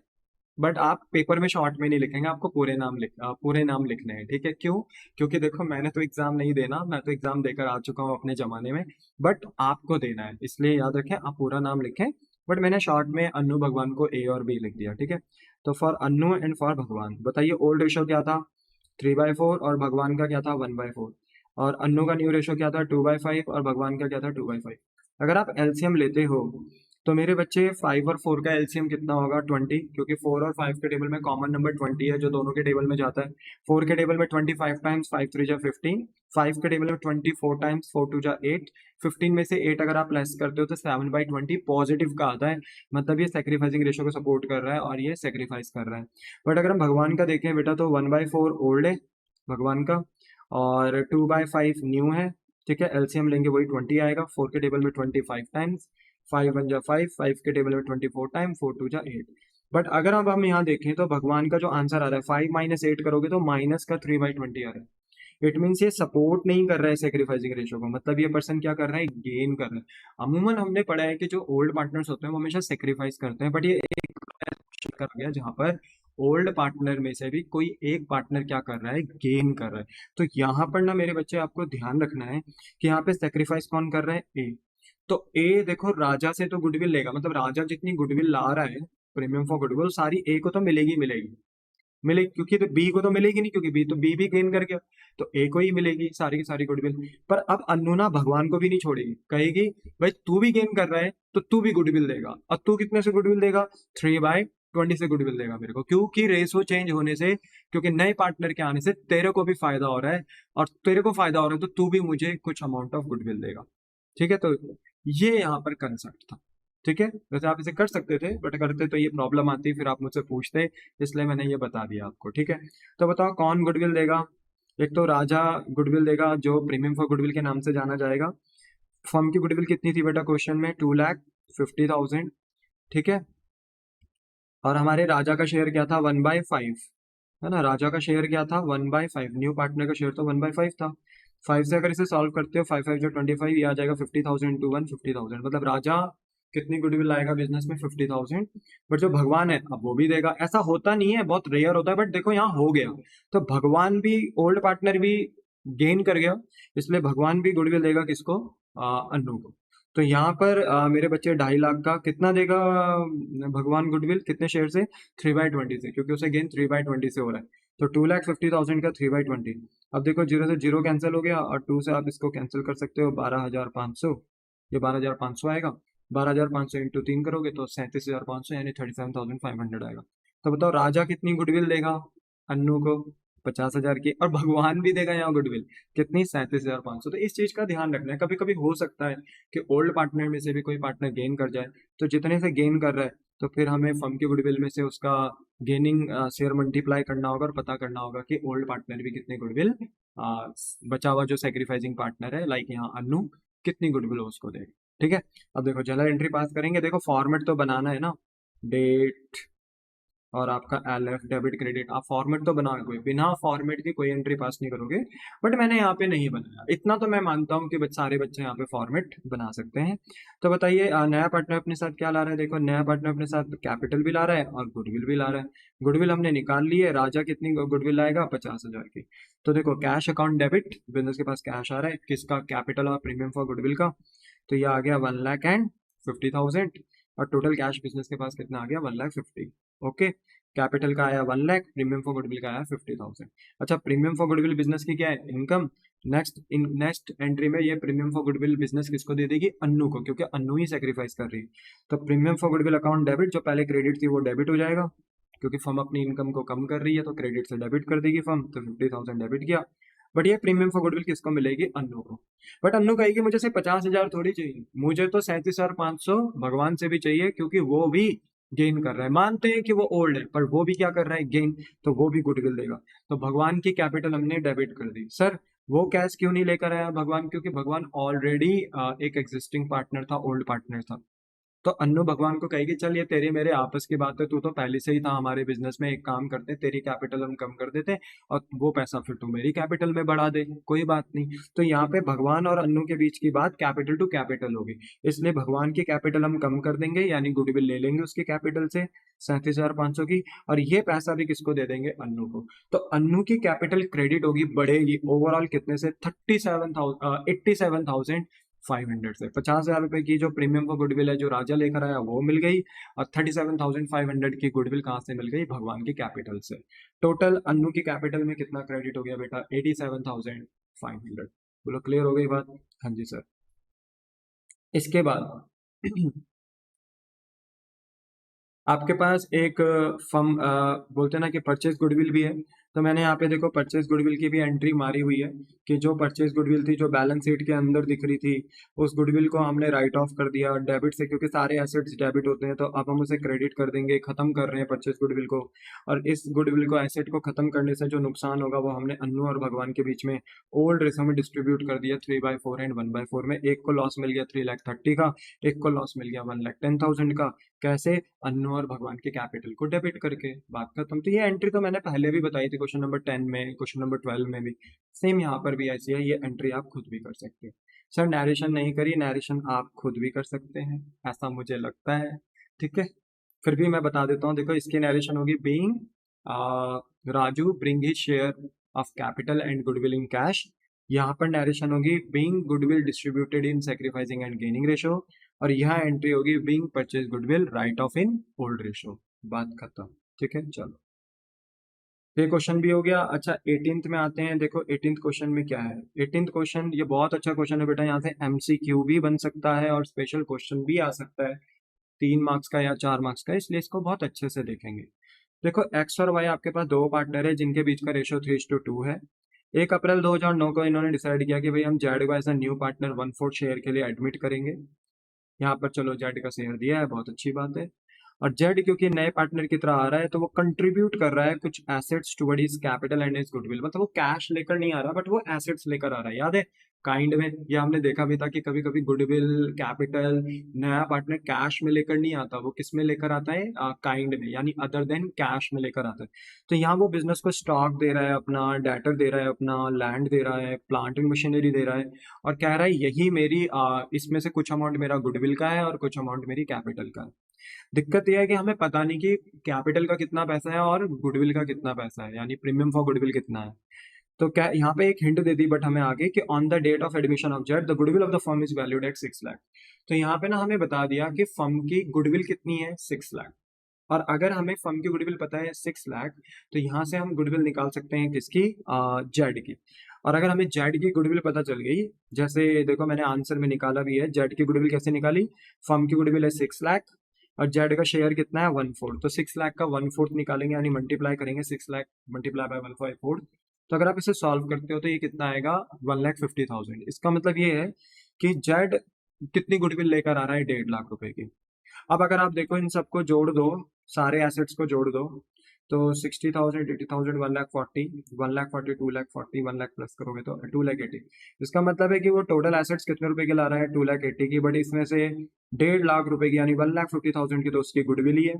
बट आप पेपर में शॉर्ट में नहीं लिखेंगे, आपको पूरे नाम लिखने हैं, ठीक है। क्यों? क्योंकि देखो मैंने तो एग्जाम नहीं देना, मैं तो एग्जाम देकर आ चुका हूँ अपने जमाने में, बट आपको देना है, इसलिए याद रखें आप पूरा नाम लिखें, बट मैंने शॉर्ट में अन्नू भगवान को ए और बी लिख दिया, ठीक है। तो फॉर अन्नू एंड फॉर भगवान बताइए ओल्ड रेशो क्या था? 3/4, और भगवान का क्या था? 1/4, और अन्नू का न्यू रेशो क्या था? 2/5, और भगवान का क्या था? 2/5। अगर आप एलसीएम लेते हो तो मेरे बच्चे 5 और 4 का एलसीएम कितना होगा? 20, क्योंकि 4 और 5 के टेबल में कॉमन नंबर 20 है जो दोनों के टेबल में जाता है। 4 के टेबल में 25 टाइम्स 5 3 जा 15, 5 के टेबल में 24 टाइम्स 4 2 जा 8, 15 में से 8 अगर आप लेस करते हो तो 7/20 पॉजिटिव का आता है, मतलब ये सेक्रीफाइसिंग रेशो को सपोर्ट कर रहा है और ये सेक्रीफाइस कर रहा है। बट अगर हम भगवान का देखें बेटा तो 1/4 ओल्ड है भगवान का, और 2/5 न्यू है, ठीक है। एलसीएम लेंगे वही 20 आएगा, 4 के टेबल में 25 टाइम्स, 5 1 जा 5, 5 के टेबल में 24 टाइम, 4 2 जा 8। बट अगर अब हम यहाँ देखें तो भगवान का जो आंसर आ रहा है 5 - 8 करोगे तो माइनस का 3/20 आ रहा है। इट मीन्स ये सपोर्ट नहीं कर रहा है सेक्रीफाइसिंग रेशो को, मतलब ये पर्सन क्या कर रहा है? गेन कर रहा है। अमूमन हमने पढ़ा है कि जो ओल्ड पार्टनर्स होते हैं वो हमेशा सेक्रीफाइस करते हैं, बट ये एक कर गया जहां पर ओल्ड पार्टनर में से भी कोई एक पार्टनर क्या कर रहा है? गेन कर रहा है। तो यहाँ पर ना मेरे बच्चे आपको ध्यान रखना है कि यहाँ पे सेक्रीफाइस कौन कर रहा है? ए। तो ए देखो राजा से तो गुडविल लेगा, मतलब राजा जितनी गुडविल ला रहा है प्रीमियम फॉर गुडविल सारी ए को तो मिलेगी मिलेगी, मिलेगी, क्योंकि तो बी को तो मिलेगी नहीं, क्योंकि बी भी गेन कर गया, तो ए को ही मिलेगी सारी की सारी गुडविल। पर अब अन्नू ना भगवान को भी नहीं छोड़ेगी, कहेगी भाई तू भी गेन कर रहा है तो तू भी गुडविल देगा। अब तू कितने से गुडविल देगा? 3/20 से गुडविल देगा मेरे को, क्योंकि रेशो चेंज होने से, क्योंकि नए पार्टनर के आने से तेरे को भी फायदा हो रहा है, और तेरे को फायदा हो रहा है तो तू भी मुझे कुछ अमाउंट ऑफ गुडविल देगा। ठीक है, तो ये यहाँ पर कंसेप्ट था। ठीक है, वैसे आप इसे कर सकते थे, बट करते तो ये प्रॉब्लम आती, फिर आप मुझसे पूछते, इसलिए मैंने ये बता दिया आपको। ठीक है, तो बताओ कौन गुडविल देगा? एक तो राजा गुडविल देगा, जो प्रीमियम फॉर गुडविल के नाम से जाना जाएगा। फर्म की गुडविल कितनी थी बेटा क्वेश्चन में? 2,50,000। ठीक है, और हमारे राजा का शेयर क्या था? 1/5, है ना। राजा का शेयर क्या था? 1/5। न्यू पार्टनर का शेयर तो 1/5 था। 5 से अगर इसे सॉल्व करते हो, 5 5 जो 25, ये आ जाएगा 50,000 टू 150,000। मतलब राजा कितनी गुडविल लाएगा बिजनेस में? 50,000। बट जो भगवान है अब वो भी देगा। ऐसा होता नहीं है, बहुत रेयर होता है, बट देखो यहाँ हो गया, तो भगवान भी, ओल्ड पार्टनर भी गेन कर गया, इसलिए भगवान भी गुडविल देगा किसको? अन्नू को। तो यहाँ पर मेरे बच्चे 2.5 लाख का कितना देगा भगवान गुडविल? कितने शेयर से? 3/20 से, क्योंकि उसे गेन 3/20 से हो रहा है। तो 2,50,000 का 3/20। अब देखो, जीरो से जीरो कैंसिल हो गया, और 2 से आप इसको कैंसिल कर सकते हो। 12,500, ये 12,500 आएगा। 12,500 इंटू 3 करोगे तो 37,500, यानी 37,500 आएगा। तो बताओ राजा कितनी गुडविल देगा अन्नू को? 50,000 की। और भगवान भी देगा यहाँ गुडविल कितनी? 37,500। तो इस चीज का ध्यान रखना है, कभी कभी हो सकता है कि ओल्ड पार्टनर में से भी कोई पार्टनर गेन कर जाए, तो जितने से गेन कर रहा है, तो फिर हमें फर्म की गुडविल में से उसका गेनिंग शेयर मल्टीप्लाई करना होगा, और पता करना होगा कि ओल्ड पार्टनर भी कितने गुडविल, बचा हुआ जो सेक्रीफाइसिंग पार्टनर है, लाइक यहाँ अन्नू, कितनी गुडविल उसको देगा। ठीक है, अब देखो जनरल एंट्री पास करेंगे। देखो फॉर्मेट तो बनाना है ना, डेट और आपका LF, डेबिट क्रेडिट, आप फॉर्मेट तो बनाओगे, बिना फॉर्मेट के कोई एंट्री पास नहीं करोगे। बट मैंने यहाँ पे नहीं बनाया, इतना तो मैं मानता हूँ कि सारे बच्चे यहाँ पे फॉर्मेट बना सकते हैं। तो बताइए नया पार्टनर अपने साथ क्या ला रहा है? देखो नया पार्टनर अपने साथ कैपिटल भी ला रहा है और गुडविल भी ला रहा है। गुडविल हमने निकाल ली है, राजा कितनी गुडविल लाएगा? 50,000 की। तो देखो कैश अकाउंट डेबिट, बिजनेस के पास कैश आ रहा है, किसका? कैपिटल और प्रीमियम फॉर गुडविल का। तो ये आ गया 1,50,000, और टोटल कैश बिजनेस के पास कितना आ गया? 1,50,000। ओके, कैपिटल का आया 1,00,000, प्रीमियम फॉर गुडविल का आया 50,000। अच्छा, प्रीमियम फॉर गुडविल बिजनेस की क्या है? इनकम। नेक्स्ट एंट्री में ये प्रीमियम फॉर गुडविल बिजनेस किसको दे देगी? अन्नू को, क्योंकि अन्नू ही सेक्रीफाइस कर रही है। तो premium for goodwill account debit, जो पहले क्रेडिट थी वो डेबिट हो जाएगा, क्योंकि फर्म अपनी इनकम को कम कर रही है, तो क्रेडिट से डेबिट कर देगी फर्म, तो 50,000 डेबिट किया। बट ये प्रीमियम फॉर गुडविल किसको मिलेगी? अन्नू को। बट अन्नू कहेगी मुझे सिर्फ 50,000 थोड़ी चाहिए, मुझे तो 37,500 भगवान से भी चाहिए, क्योंकि वो भी गेन कर रहा है। मानते हैं कि वो ओल्ड है, पर वो भी क्या कर रहा है? गेन। तो वो भी गुडविल देगा। तो भगवान की कैपिटल हमने डेबिट कर दी। सर वो कैश क्यों नहीं लेकर आया भगवान? क्योंकि भगवान ऑलरेडी एक एग्जिस्टिंग पार्टनर था, ओल्ड पार्टनर था। तो अन्नू भगवान को कहेगी चल ये तेरे मेरे आपस की बात है, तू तो पहले से ही था हमारे बिजनेस में, एक काम करते हैं तेरी कैपिटल हम कम कर देते हैं, और वो पैसा फिर तू मेरी कैपिटल में बढ़ा दे, कोई बात नहीं। तो यहाँ पे भगवान और अन्नू के बीच की बात कैपिटल टू कैपिटल होगी, इसलिए भगवान की कैपिटल हम कम कर देंगे, यानी गुडविल ले लेंगे उसकी कैपिटल से 37,500 की, और ये पैसा भी किसको दे देंगे? अन्नू को। तो अन्नू की कैपिटल क्रेडिट होगी, बढ़ेगी ओवरऑल कितने से? 87,500 से। 50,000 रुपए की जो प्रीमियम फॉर गुडविल है जो राजा लेकर आया वो मिल गई, और 37,500 की गुडविल कहाँ से मिल गई? भगवान की कैपिटल से। टोटल अन्नू की कैपिटल में कितना क्रेडिट हो गया बेटा? 87,500। बोलो क्लियर हो गई बात? हाँ जी सर। इसके बाद आपके पास एक फर्म बोलते हैं ना कि परचेज गुडविल भी है। तो मैंने यहाँ पे देखो परचेज गुडविल की भी एंट्री मारी हुई है, कि जो परचेज गुडविल थी जो बैलेंस शीट के अंदर दिख रही थी, उस गुडविल को हमने राइट ऑफ कर दिया डेबिट से, क्योंकि सारे एसेट्स डेबिट होते हैं, तो अब हम उसे क्रेडिट कर देंगे, खत्म कर रहे हैं परचेज गुडविल को। और इस गुडविल को, एसेट को खत्म करने से जो नुकसान होगा वो हमने अन्नू और भगवान के बीच में ओल्ड रेशो में डिस्ट्रीब्यूट कर दिया, 3/4 एंड 1/4 में। एक को लॉस मिल गया 3,30,000 का, एक को लॉस मिल गया 1,10,000 का। कैसे? अन्नू और भगवान के कैपिटल को डेबिट करके, बात खत्म। तो ये एंट्री तो मैंने पहले भी बताई थी, क्वेश्चन नंबर 10 में, क्वेश्चन नंबर 12 में भी। सेम यहाँ पर भी ऐसी है, ये एंट्री आप खुद भी कर सकते हैं। सर नैरेशन नहीं करी, नैरेशन आप खुद भी कर सकते हैं, ऐसा मुझे लगता है। ठीक है, फिर भी मैं बता देता हूँ। देखो इसकी नैरेशन होगी, being Raju bring his share of capital and goodwill in cash. यहाँ पर नैरेशन होगी, being goodwill distributed in sacrificing and gaining ratio. और यहाँ एंट्री होगी, being purchase goodwill right of in old ratio. बात खत्म। ठीक है, चलो। तो ये क्वेश्चन भी हो गया। अच्छा 18th में आते हैं। देखो 18th क्वेश्चन में क्या है। 18th क्वेश्चन ये बहुत अच्छा क्वेश्चन है बेटा, यहाँ से एमसीक्यू भी बन सकता है और स्पेशल क्वेश्चन भी आ सकता है, 3 मार्क्स का या 4 मार्क्स का, इसलिए इसको बहुत अच्छे से देखेंगे। देखो एक्स और वाई आपके पास दो पार्टनर है जिनके बीच का रेशियो 3:2 है। 1 अप्रैल 2009 को इन्होंने डिसाइड किया कि भाई हम जेड को as a new partner 1/4 share के लिए एडमिट करेंगे। यहाँ पर चलो जेड का शेयर दिया है, बहुत अच्छी बात है। और जेड क्योंकि नए पार्टनर की तरह आ रहा है तो वो कंट्रीब्यूट कर रहा है कुछ assets toward his capital and his goodwill, मतलब वो कैश लेकर नहीं आ रहा बट वो एसेट्स लेकर आ रहा है। याद है काइंड में ये हमने देखा भी था कि कभी कभी गुडविल कैपिटल नया पार्टनर कैश में लेकर नहीं आता, वो किस में लेकर आता है, काइंड में, यानी अदर देन कैश में लेकर आता है। तो यहाँ वो बिजनेस को स्टॉक दे रहा है अपना, डेटर दे रहा है अपना, लैंड दे रहा है, प्लांट एंड मशीनरी दे रहा है, और कह रहा है यही मेरी इसमें से कुछ अमाउंट मेरा गुडविल का है और कुछ अमाउंट मेरी कैपिटल का है। दिक्कत यह है कि हमें पता नहीं कि कैपिटल का कितना पैसा है और गुडविल का कितना पैसा है, यानी प्रीमियम फॉर गुडविल कितना है। तो क्या यहाँ पे एक हिंट दे दी बट हमें आगे कि on the date of admission of Z the goodwill of the firm is valued at 6 lakh. तो यहाँ पे ना हमें बता दिया कि फर्म की गुडविल कितनी है, 6 लाख। और अगर हमें फर्म की गुडविल पता है 6 लाख, तो यहाँ से हम गुडविल निकाल सकते हैं किसकी, जेड की। और अगर हमें जेड की गुडविल पता चल गई, जैसे देखो मैंने आंसर में निकाला भी है, जेड की गुडविल कैसे निकाली, फर्म की गुडविल है 6 लाख और जेड का शेयर कितना है 1/4, तो 6 लाख का 1/4 निकालेंगे, यानी मल्टीप्लाई करेंगे 6 लाख मल्टीप्लाई बाय 1/4। तो अगर आप इसे सॉल्व करते हो तो ये कितना आएगा, 1,50,000। इसका मतलब ये है कि जेड कितनी गुडविल लेकर आ रहा है, 1.5 लाख रुपए की। अब अगर आप देखो इन सबको जोड़ दो, सारे एसेट्स को जोड़ दो, तो 60,000, 80,000, 1,40,000, 1,40,000, 2,40,000, 1 लाख प्लस करोगे तो 2,80,000। इसका मतलब है कि वो टोटल एसेट्स कितने रुपए की ला रहा है, 2,80,000 की, बट इसमें से 1.5 लाख रुपए की यानी 1,50,000 की तो उसकी गुडविल ही है।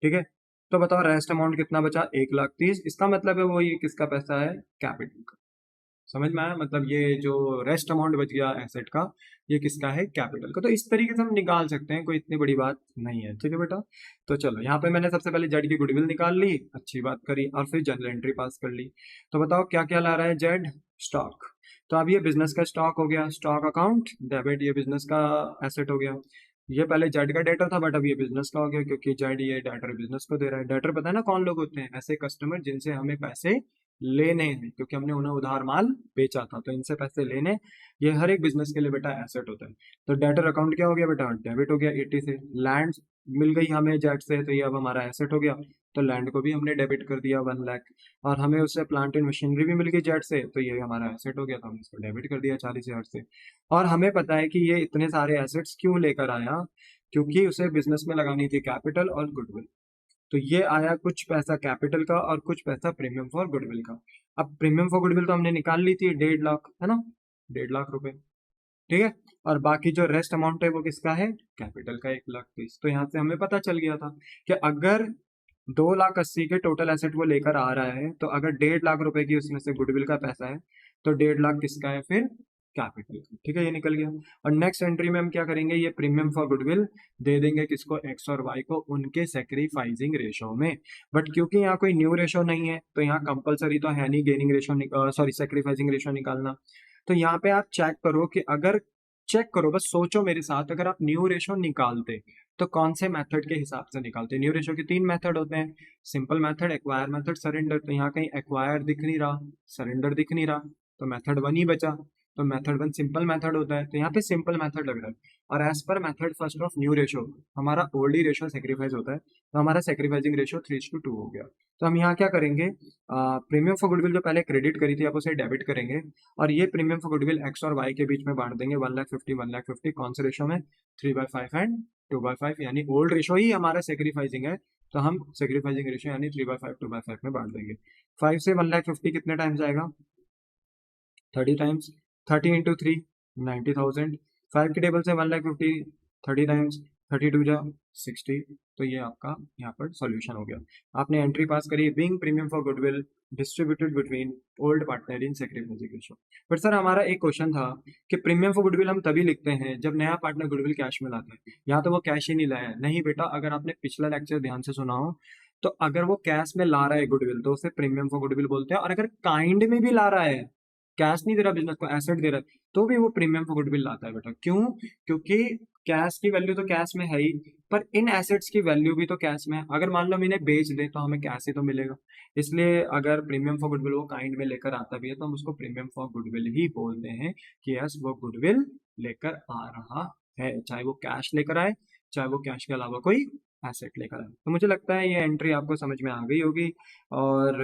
ठीक है, तो बताओ रेस्ट अमाउंट कितना बचा, 1,30,000। इसका मतलब है वो ये किसका पैसा है, कैपिटल का। समझ में आया, मतलब ये जो रेस्ट अमाउंट बच गया एसेट का, ये किसका है, कैपिटल का। तो इस तरीके से हम निकाल सकते हैं, कोई इतनी बड़ी बात नहीं है। ठीक है बेटा, तो चलो यहाँ पे मैंने सबसे पहले जेड की गुडविल निकाल ली, अच्छी बात करी, और फिर जनरल एंट्री पास कर ली। तो बताओ क्या क्या ला रहा है जेड, स्टॉक। तो अब ये बिजनेस का स्टॉक हो गया, स्टॉक अकाउंट डेबिट, ये बिजनेस का एसेट हो गया। ये पहले जेड का डेटर था बट अब ये बिजनेस का हो गया, क्योंकि जेड ये डेटर बिजनेस को दे रहा है। डेटर पता है ना कौन लोग होते हैं, ऐसे कस्टमर जिनसे हमें पैसे लेने हैं, क्योंकि हमने उन्हें उधार माल बेचा था, तो इनसे पैसे लेने, ये हर एक बिजनेस के लिए बेटा एसेट होता है। तो डेटर अकाउंट क्या हो गया बेटा, डेबिट हो गया 80 से। लैंड मिल गई हमें जेड से, तो ये अब हमारा एसेट हो गया, तो लैंड को भी हमने डेबिट कर दिया 1 लाख। और हमें उससे प्लांट एंड मशीनरी भी मिल गई जेड से, तो ये हमारा एसेट हो गया, तो हमने इसको डेबिट कर दिया 40,000 से। और हमें पता है कि ये इतने सारे एसेट्स क्यों लेकर आया, क्योंकि उसे बिजनेस में लगानी थी कैपिटल और गुडविल। तो ये आया कुछ पैसा कैपिटल का और कुछ पैसा प्रीमियम फॉर गुडविल का। अब प्रीमियम फॉर गुडविल तो हमने निकाल ली थी, 1.5 लाख है ना, 1.5 लाख रुपए। ठीक है, और बाकी जो रेस्ट अमाउंट है वो किसका है, कैपिटल का, 1,30,000। तो यहाँ से हमें पता चल गया था कि अगर 2,80,000 के टोटल एसेट वो लेकर आ रहा है, तो अगर 1.5 लाख रुपए की उसमें से गुडविल का पैसा है, तो 1.5 लाख किसका है फिर, कैपिटल। ठीक है, ये निकल गया। और नेक्स्ट एंट्री में हम क्या करेंगे, ये प्रीमियम फॉर गुडविल दे देंगे किसको, एक्स और वाई को, उनके सेक्रीफाइसिंग रेशो में। बट क्योंकि यहाँ कोई न्यू रेशो नहीं है, तो यहाँ कंपलसरी तो है नहीं gaining ratio, sorry sacrificing ratio निकालना। तो यहाँ पे आप चेक करो कि अगर, चेक करो बस सोचो मेरे साथ, अगर आप न्यू रेशो निकालते तो कौन से मेथड के हिसाब से निकालते। न्यू रेशो के 3 मेथड होते हैं, simple method, acquire method, surrender. तो यहाँ कहीं एक्वायर दिख नहीं रहा, सरेंडर दिख नहीं रहा, तो मेथड 1 ही बचा। तो मेथड 1 सिंपल मेथड होता है, तो यहाँ पे सिंपल मेथड लग रहा है। और as per method first of new ratio हमारा ओल्ड ही रेशो सेक्रीफाइस होता है, तो हमारा सेक्रीफाइसिंग रेशो 3:2 हो गया। तो हम यहाँ क्या करेंगे, प्रीमियम फॉर गुडविल जो पहले क्रेडिट करी थी अब उसे डेबिट करेंगे, और ये प्रीमियम फॉर गुडविल एक्स और वाई के बीच में बांट देंगे, 1,50,000, 1,50,000, कौन से रेशो में, 3/5 एंड 2/5, यानी ओल्ड रेशो ही हमारा सेक्रीफाइसिंग है, तो हम सेक्रीफाइसिंग रेशो यानी 3/5, 2/5 में बांट देंगे। 5 से 1,50,000 कितने टाइम्स आएगा, 30 टाइम्स, 30 इंटू 3 90,000। 5 के टेबल से 1,50,000 30 टाइम्स, 32 जा 60। तो ये आपका यहाँ पर सॉल्यूशन हो गया। आपने एंट्री पास करी, being premium for goodwill distributed between old partner in sacrificing ratio. But sir हमारा एक क्वेश्चन था कि प्रीमियम फॉर गुडविल हम तभी लिखते हैं जब नया पार्टनर गुडविल कैश में लाता है, यहाँ तो वो कैश ही नहीं लाया है। नहीं बेटा, अगर आपने पिछला लेक्चर ध्यान से सुना हो, तो अगर वो कैश में ला रहा है गुडविल तो उसे प्रीमियम फॉर गुडविल बोलते हैं, और अगर काइंड में भी ला रहा है कैश नहीं दे रहा बिजनेस को, एसेट दे रहा है, तो भी वो प्रीमियम फॉर गुडविल लाता है बेटा। क्यों? क्योंकि कैश की वैल्यू तो कैश में है ही, पर इन एसेट्स की वैल्यू भी तो कैश में है। अगर मान लो हम इन्हें बेच दें तो हमें कैश ही तो मिलेगा। इसलिए अगर प्रीमियम फॉर गुडविल वो काइंड में लेकर आता भी है तो हम उसको प्रीमियम फॉर गुडविल ही बोलते हैं कि यस वो गुडविल लेकर आ रहा है, चाहे वो कैश लेकर आए, चाहे वो कैश के अलावा कोई एसेट लेकर आए। तो मुझे लगता है ये एंट्री आपको समझ में आ गई होगी, और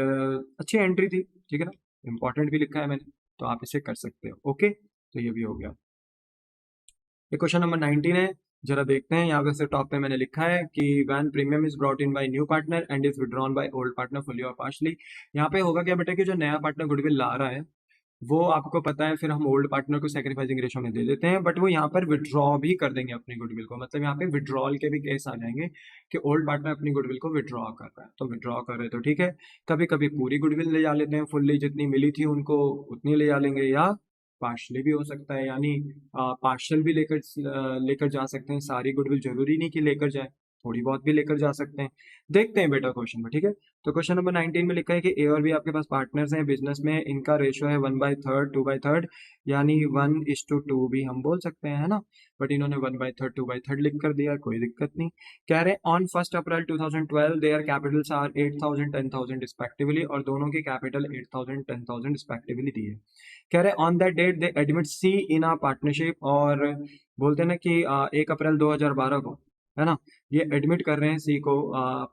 अच्छी एंट्री थी, ठीक है ना, इंपॉर्टेंट भी लिखा है मैंने, तो आप इसे कर सकते हो। ओके, तो ये भी हो गया। ये क्वेश्चन नंबर 19 है, जरा देखते हैं। यहाँ पे से टॉप पे मैंने लिखा है कि when premium is brought in bye new partner and is withdrawn by old partner fully और पार्शली। यहाँ पे होगा क्या बेटा कि जो नया पार्टनर गुडविल ला रहा है वो आपको पता है, फिर हम ओल्ड पार्टनर को सेक्रीफाइसिंग रेशो में दे देते हैं, बट वो यहाँ पर विड्रॉ भी कर देंगे अपनी गुडविल को। मतलब यहाँ पे विड्रॉल के भी केस आ जाएंगे कि ओल्ड पार्टनर अपनी गुडविल को विड्रॉ कर रहा है, तो विड्रॉ कर रहे हैं तो ठीक है। कभी कभी पूरी गुडविल ले जा लेते हैं, फुल्ली जितनी मिली थी उनको उतनी ले जा लेंगे, या पार्शली भी हो सकता है, यानी पार्शल भी लेकर जा सकते हैं। सारी गुडविल जरूरी नहीं कि लेकर जाए, थोड़ी बहुत भी लेकर जा सकते हैं। देखते हैं बेटा क्वेश्चन में, ठीक है। तो क्वेश्चन नंबर 19 में लिखा है कि ए और बी आपके पास पार्टनर्स हैं बिजनेस में, इनका रेशियो है 1/3 2/3, यानी 1:2 भी हम बोल सकते हैं, है ना, बट इन्होंने 1/3 2/3 लिख कर दिया, कोई दिक्कत नहीं। कह रहे on 1 April 2012 their capitals are 8,000 10,000 respectively, और दोनों की कैपिटल 8,000 10,000 रिस्पेक्टिवली दी है। कह रहे on that date they admit C in a partnership, और बोलते हैं ना कि 1 अप्रैल 2012 को, है ना, ये एडमिट कर रहे हैं सी को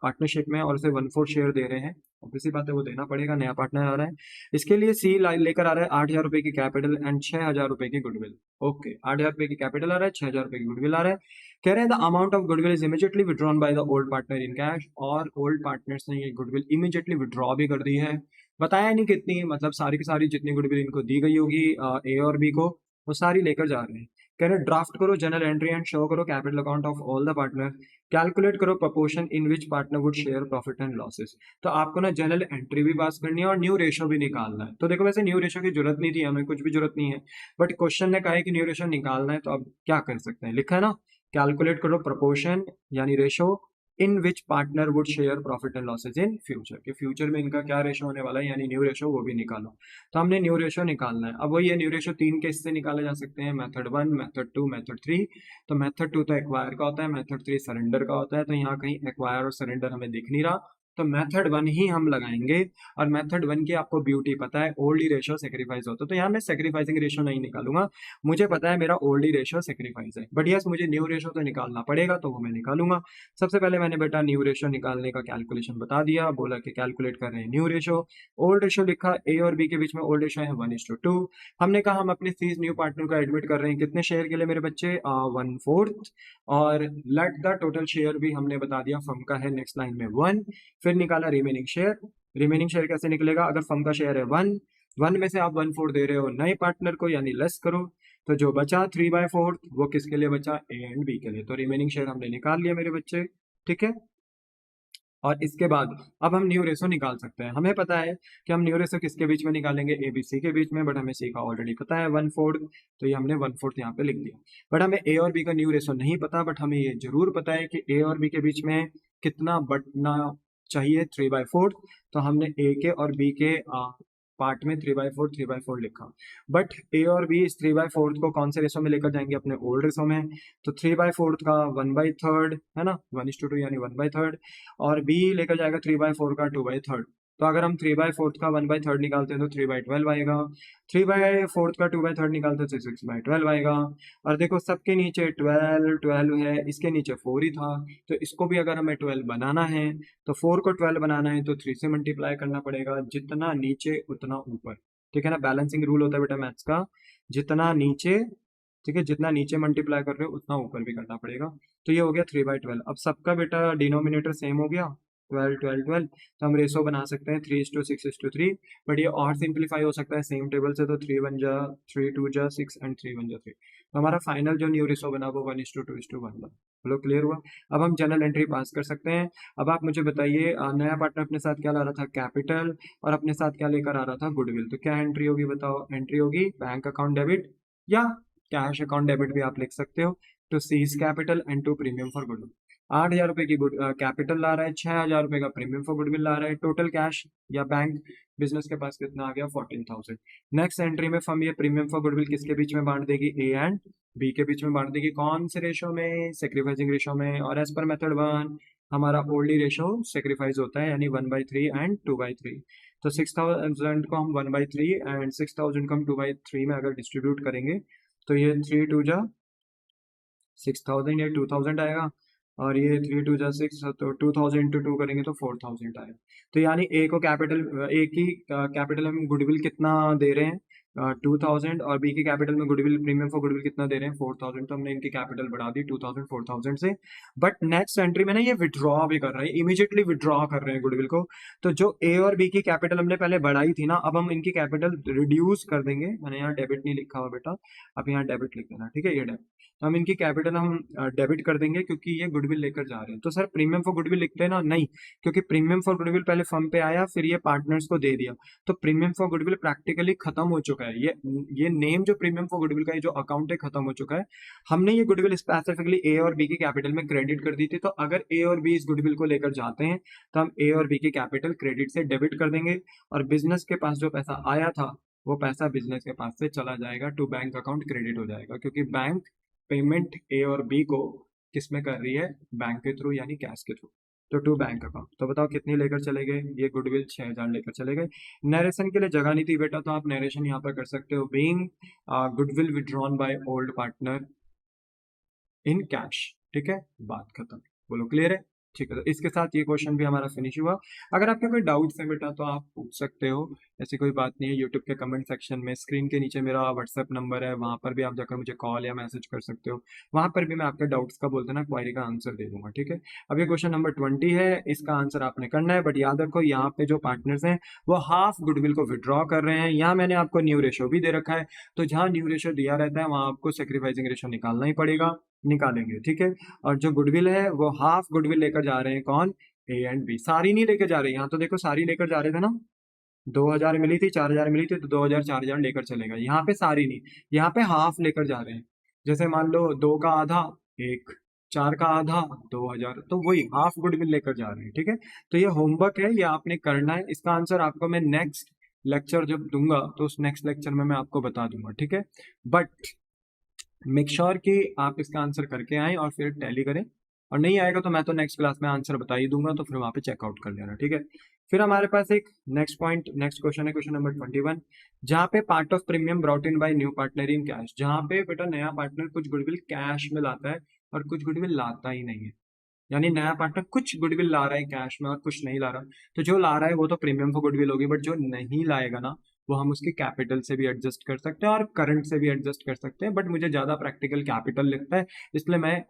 पार्टनरशिप में, और उसे 1/4 शेयर दे रहे हैं। ऑब्वियसली बात है वो देना पड़ेगा, नया पार्टनर आ रहा है। इसके लिए सी लेकर आ रहा है 8,000 रुपए की कैपिटल एंड 6,000 रुपए की गुडविल। ओके, 8,000 रुपए की कैपिटल आ रहा है, 6,000 रुपए की गुडविल आ रहा है। कह रहे हैं the amount of goodwill is immediately withdrawn by the old partner in cash, और ओल्ड पार्टनर्स ने ये गुडविल इमीडिएटली विड्रॉ भी कर दी है। बताया नहीं कितनी, मतलब सारी की सारी जितनी गुडविल इनको दी गई होगी ए और बी को, वो सारी लेकर जा रहे हैं। कह रहे ड्राफ्ट करो जनरल एंट्री एंड शो करो capital account of all the partner, calculate करो proportion in which partner would share profit and losses. तो आपको ना जनरल एंट्री भी पास करनी है और न्यू रेशो भी निकालना है। तो देखो वैसे न्यू रेशो की जरूरत नहीं थी, हमें कुछ भी जरूरत नहीं है, बट क्वेश्चन ने कहा है कि न्यू रेशो निकालना है, तो अब क्या कर सकते हैं, लिखा है ना, कैलकुलेट करो प्रपोर्शन यानी ratio in which partner would share profit and losses in future, कि फ्यूचर में इनका क्या रेशो होने वाला है, यानी न्यू रेशो, वो भी निकालो। तो हमने न्यू रेशो निकालना है। अब वही है, न्यू रेशो 3 के इससे निकाले जा सकते हैं, मेथड 1, मेथड 2, मेथड 3। तो मेथड 2 तो एक्वायर का होता है, मेथड 3 सरेंडर का होता है, तो यहाँ कहीं एक्वायर और सरेंडर हमें दिख नहीं रहा, तो मेथड 1 ही हम लगाएंगे। और मेथड 1 की आपको ब्यूटी पता है, ओल्ड रेशो सेक्रीफाइस होता है, तो यहाँ मैं सेक्रीफाइसिंग रेशो नहीं निकालूंगा, मुझे पता है मेरा ओल्ड रेशो सेक्रीफाइस है, बट यस मुझे न्यू रेशो तो निकालना पड़ेगा, तो वो मैं निकालूंगा। सबसे पहले मैंने बेटा न्यू रेशो निकालने का कैलकुलेशन बता दिया, बोला कि कैलकुलेट कर रहे हैं न्यू रेशो। ओल्ड रेशो लिखा, ए और बी के बीच में ओल्ड रेशो है 1:2। हमने कहा हम अपने सीज न्यू पार्टनर को एडमिट कर रहे हैं कितने शेयर के लिए मेरे बच्चे, 1/4, और लेट द टोटल शेयर भी हमने बता दिया, फर्म का है नेक्स्ट लाइन में 1। फिर निकाला रिमेनिंग शेयर। रिमेनिंग शेयर कैसे निकलेगा, अगर फर्म का शेयर है 1 में से आप 1/4 दे रहे हो नए पार्टनर को, यानी लेस करो, तो जो बचा 3/4 वो किसके लिए बचा, ए एंड बी के लिए। तो रिमेनिंग शेयर हमने निकाल लिया मेरे बच्चे, ठीक है। और इसके बाद अब हम न्यू रेशो निकाल सकते हैं। हमें पता है कि हम न्यू रेशो किसके बीच में निकालेंगे, ए बी सी के बीच में, बट हमें सी का ऑलरेडी पता है 1/4, तो ये हमने 1/4 यहाँ पे लिख दिया। बट हमें ए और बी का न्यू रेशो नहीं पता, बट हमें ये जरूर पता है कि ए और बी के बीच में कितना बटना चाहिए, 3/4। तो हमने ए के और बी के पार्ट में 3/4 लिखा, बट ए और बी इस 3/4 को कौन से रेशो में लेकर जाएंगे, अपने ओल्ड रेशो में। तो 3/4 का 1/3 है ना, 1:2 यानी 1/3, और बी लेकर जाएगा 3/4 का 2/3। तो अगर हम 3/4 का 1/3 निकालते हैं तो 3/12 आएगा, 3/4 का 2/3 निकालते हैं तो 6/12 आएगा। और देखो सबके नीचे 12 12 है, इसके नीचे 4 ही था, तो इसको भी अगर हमें 12 बनाना है, तो 4 को 12 बनाना है तो 3 से मल्टीप्लाई करना पड़ेगा, जितना नीचे उतना ऊपर, ठीक है ना, बैलेंसिंग रूल होता है बेटा मैथ्स का, जितना नीचे, ठीक है, जितना नीचे मल्टीप्लाई कर रहे हो उतना ऊपर भी करना पड़ेगा। तो ये हो गया 3/12। अब सबका बेटा डिनोमिनेटर सेम हो गया, 12 12 12, तो हम रेशो बना सकते हैं 3:6:3, बट ये और सिंप्लीफाई हो सकता है सेम टेबल से, तो 3 1 जा 3 2 जा 6 एंड 3 1 जा 3। तो हमारा फाइनल जो न्यू रेशो बना वो 1:2:1 बना। बोलो क्लियर हुआ। अब हम जनरल एंट्री पास कर सकते हैं। अब आप मुझे बताइए, नया पार्टनर अपने साथ क्या ला रहा था, कैपिटल, और अपने साथ क्या लेकर आ रहा था, गुडविल। तो क्या एंट्री होगी बताओ, एंट्री होगी बैंक अकाउंट डेबिट, या कैश अकाउंट डेबिट भी आप लिख सकते हो, to C's capital and to premium for goodwill. 8,000 रुपए की कैपिटल ला रहा है, 6,000 रुपए का प्रीमियम फॉर गुडविल ला रहा है, टोटल कैश या बैंक बिजनेस के पास कितना आ गया 14,000। नेक्स्ट एंट्री में फर्म ये प्रीमियम फॉर गुडविल किसके बीच में बांट देगी, ए एंड बी के बीच में बांट देगी। कौन से रेशो में, सेक्रीफाइसिंग रेशो में। और एज पर मेथड 1 हमारा ओल्डली रेशो सेक्रीफाइस होता है, यानी 1/3 एंड 2/3। तो 6,000 को हम 1/3 एंड 6,000 को हम 2/3 में अगर डिस्ट्रीब्यूट करेंगे तो ये 3 2 जा 6,000, ये 2,000 आएगा, और ये 3 2 जा 6, तो 2,000 इंटू 2 करेंगे तो 4,000 आएगा। तो यानी ए को कैपिटल, ए की कैपिटल हम गुडविल कितना दे रहे हैं 2,000, और बी की कैपिटल में गुडविल प्रीमियम फॉर गुडविल कितना दे रहे हैं 4,000। तो हमने इनकी कैपिटल बढ़ा दी 2,000 4,000 से। बट नेक्स्ट एंट्री में ना ये विड्रॉ भी कर रहे हैं, इमीडिएटली विड्रॉ कर रहे हैं गुडविल को। तो जो ए और बी की कैपिटल हमने पहले बढ़ाई थी ना, अब हम इनकी कैपिटल रिड्यूस कर देंगे। मैंने यहाँ डेबिट नहीं लिखा हुआ बेटा, अब यहाँ डेबिट लिख देना, ठीक है, ये डेबिट। तो हम इनकी कैपिटल हम डेबिट कर देंगे क्योंकि ये गुडविल लेकर जा रहे हैं। तो सर प्रीमियम फॉर गुडविल लिखते हैं ना, नहीं, क्योंकि प्रीमियम फॉर गुडविल पहले फर्म पे आया, फिर ये पार्टनर्स को दे दिया, तो प्रीमियम फॉर गुडविल प्रैक्टिकली खत्म हो चुका है। ये नेम जो प्रीमियम फॉर गुडविल का, ये जो अकाउंट है खत्म हो चुका है। हमने ये गुडविल स्पेसिफिकली ए और बी की कैपिटल में क्रेडिट कर दी थी। तो अगर ए और बी इस गुडविल को लेकर जाते हैं तो हम ए और बी की कैपिटल क्रेडिट से डेबिट कर देंगे, और बिजनेस के पास जो पैसा आया था वो पैसा बिजनेस के पास से चला जाएगा, टू बैंक अकाउंट क्रेडिट हो जाएगा, क्योंकि बैंक पेमेंट ए और बी को किस में कर रही है, बैंक के थ्रू, यानी कैश के थ्रू। तो टू बैंक अकाउंट। तो बताओ कितनी लेकर चले गए, ये गुडविल 6,000 लेकर चले गए। नरेशन के लिए जगह नहीं थी बेटा, तो आप नरेशन यहाँ पर कर सकते हो, being goodwill withdrawn by old partner in cash. ठीक है, बात खत्म। बोलो क्लियर है? ठीक है, तो इसके साथ ये क्वेश्चन भी हमारा फिनिश हुआ। अगर आपके कोई डाउट्स है बेटा तो आप पूछ सकते हो, ऐसी कोई बात नहीं है। यूट्यूब के कमेंट सेक्शन में, स्क्रीन के नीचे मेरा व्हाट्सएप नंबर है, वहां पर भी आप जाकर मुझे कॉल या मैसेज कर सकते हो। वहां पर भी मैं आपके डाउट्स का बोलते ना क्वारी का आंसर दे दूंगा। ठीक है, अब ये क्वेश्चन नंबर 20 है, इसका आंसर आपने करना है। बट याद रखो यहाँ पे जो पार्टनर्स हैं वो हाफ गुडविल को विड्रॉ कर रहे हैं। यहाँ मैंने आपको न्यू रेशो भी दे रखा है, तो जहाँ न्यू रेशो दिया रहता है वहां आपको सेक्रीफाइसिंग रेशो निकालना ही पड़ेगा, निकालेंगे। ठीक है, और जो गुडविल है वो हाफ गुडविल लेकर जा रहे हैं, कौन, ए एंड बी। सारी नहीं लेकर जा रहे, यहाँ तो देखो सारी लेकर जा रहे थे ना, 2,000 मिली थी, 4,000 मिली थी, तो 2,000 4,000 लेकर चले गए। यहाँ पे सारी नहीं, यहाँ पे हाफ लेकर जा रहे हैं। जैसे मान लो 2 का आधा 1, 4 का आधा 2,000, तो वही हाफ गुडविल लेकर जा रहे हैं। ठीक है, तो ये होमवर्क है, ये आपने करना है। इसका आंसर आपको मैं नेक्स्ट लेक्चर जब दूंगा तो उस नेक्स्ट लेक्चर में मैं आपको बता दूंगा। ठीक है, बट मेक श्योर कि आप इसका आंसर करके आए और फिर टैली करें, और नहीं आएगा तो मैं तो नेक्स्ट क्लास में आंसर बता ही दूंगा, तो फिर वहां पे चेकआउट कर लेना। ठीक है, फिर हमारे पास एक नेक्स्ट पॉइंट, नेक्स्ट क्वेश्चन है, क्वेश्चन नंबर 21, जहाँ पे part of premium brought in bye new partner in cash. जहाँ पे बेटा नया पार्टनर कुछ गुडविल कैश में लाता है और कुछ गुडविल लाता ही नहीं है, यानी नया पार्टनर कुछ गुडविल ला रहा है कैश में और कुछ नहीं ला रहा। तो जो ला रहा है वो तो प्रीमियम फॉर गुडविल होगी, बट जो नहीं लाएगा ना वो हम उसकी कैपिटल से भी एडजस्ट कर सकते हैं और करंट से भी एडजस्ट कर सकते हैं। बट मुझे ज्यादा प्रैक्टिकल कैपिटल लगता है, इसलिए मैं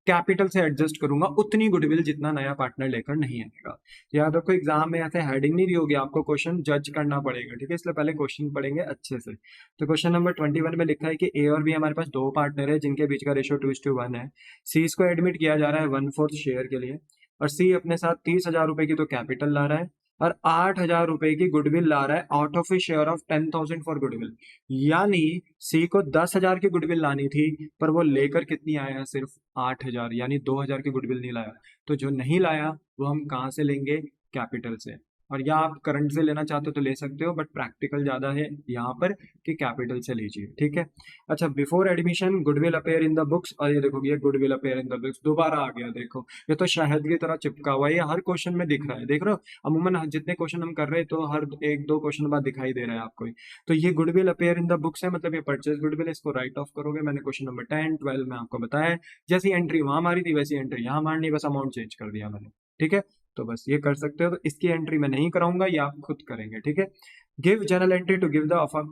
कैपिटल से एडजस्ट करूंगा उतनी गुडविल जितना नया पार्टनर लेकर नहीं आएगा। याद रखो एग्जाम में ऐसे हेडिंग नहीं दी होगी, आपको क्वेश्चन जज करना पड़ेगा। ठीक है, इसलिए पहले क्वेश्चन पढ़ेंगे अच्छे से। तो क्वेश्चन नंबर 21 में लिखा है कि ए और बी हमारे पास दो पार्टनर है जिनके बीच का रेशियो 2:1 है। सी इसको एडमिट किया जा रहा है 1/4 शेयर के लिए, और सी अपने साथ 30,000 रुपए की तो कैपिटल ला रहा है और 8,000 रुपए की गुडविल ला रहा है out of A share of 10,000 for goodwill. यानी सी को 10,000 की गुडविल लानी थी, पर वो लेकर कितनी आया, सिर्फ 8,000, यानी 2,000 की गुडविल नहीं लाया। तो जो नहीं लाया वो हम कहाँ से लेंगे, कैपिटल से। और या आप करंट से लेना चाहते हो तो ले सकते हो, बट प्रैक्टिकल ज्यादा है यहाँ पर कि कैपिटल से लीजिए। ठीक है, अच्छा, before admission goodwill appear in the books, और ये देखो ये goodwill appear in the books दोबारा आ गया। देखो ये तो शहद की तरह चिपका हुआ है, ये हर क्वेश्चन में दिख रहा है, देख रहे हो। अमूमन जितने क्वेश्चन हम कर रहे हैं तो हर 1-2 क्वेश्चन बाद दिखाई दे रहा है आपको। तो ये goodwill appear in the books है, मतलब ये परचेज गुडविल, इसको राइट ऑफ करोगे। मैंने क्वेश्चन नंबर 10 12 में आपको बताया है, जैसी एंट्री वहां मारी थी वैसी एंट्री यहाँ मारनी, बस अमाउंट चेंज कर दिया मैंने। ठीक है, तो बस ये कर सकते हो। तो इसकी एंट्री मैं नहीं कराऊंगा, ये आप खुद करेंगे। ठीक है, give general entry to give the offer,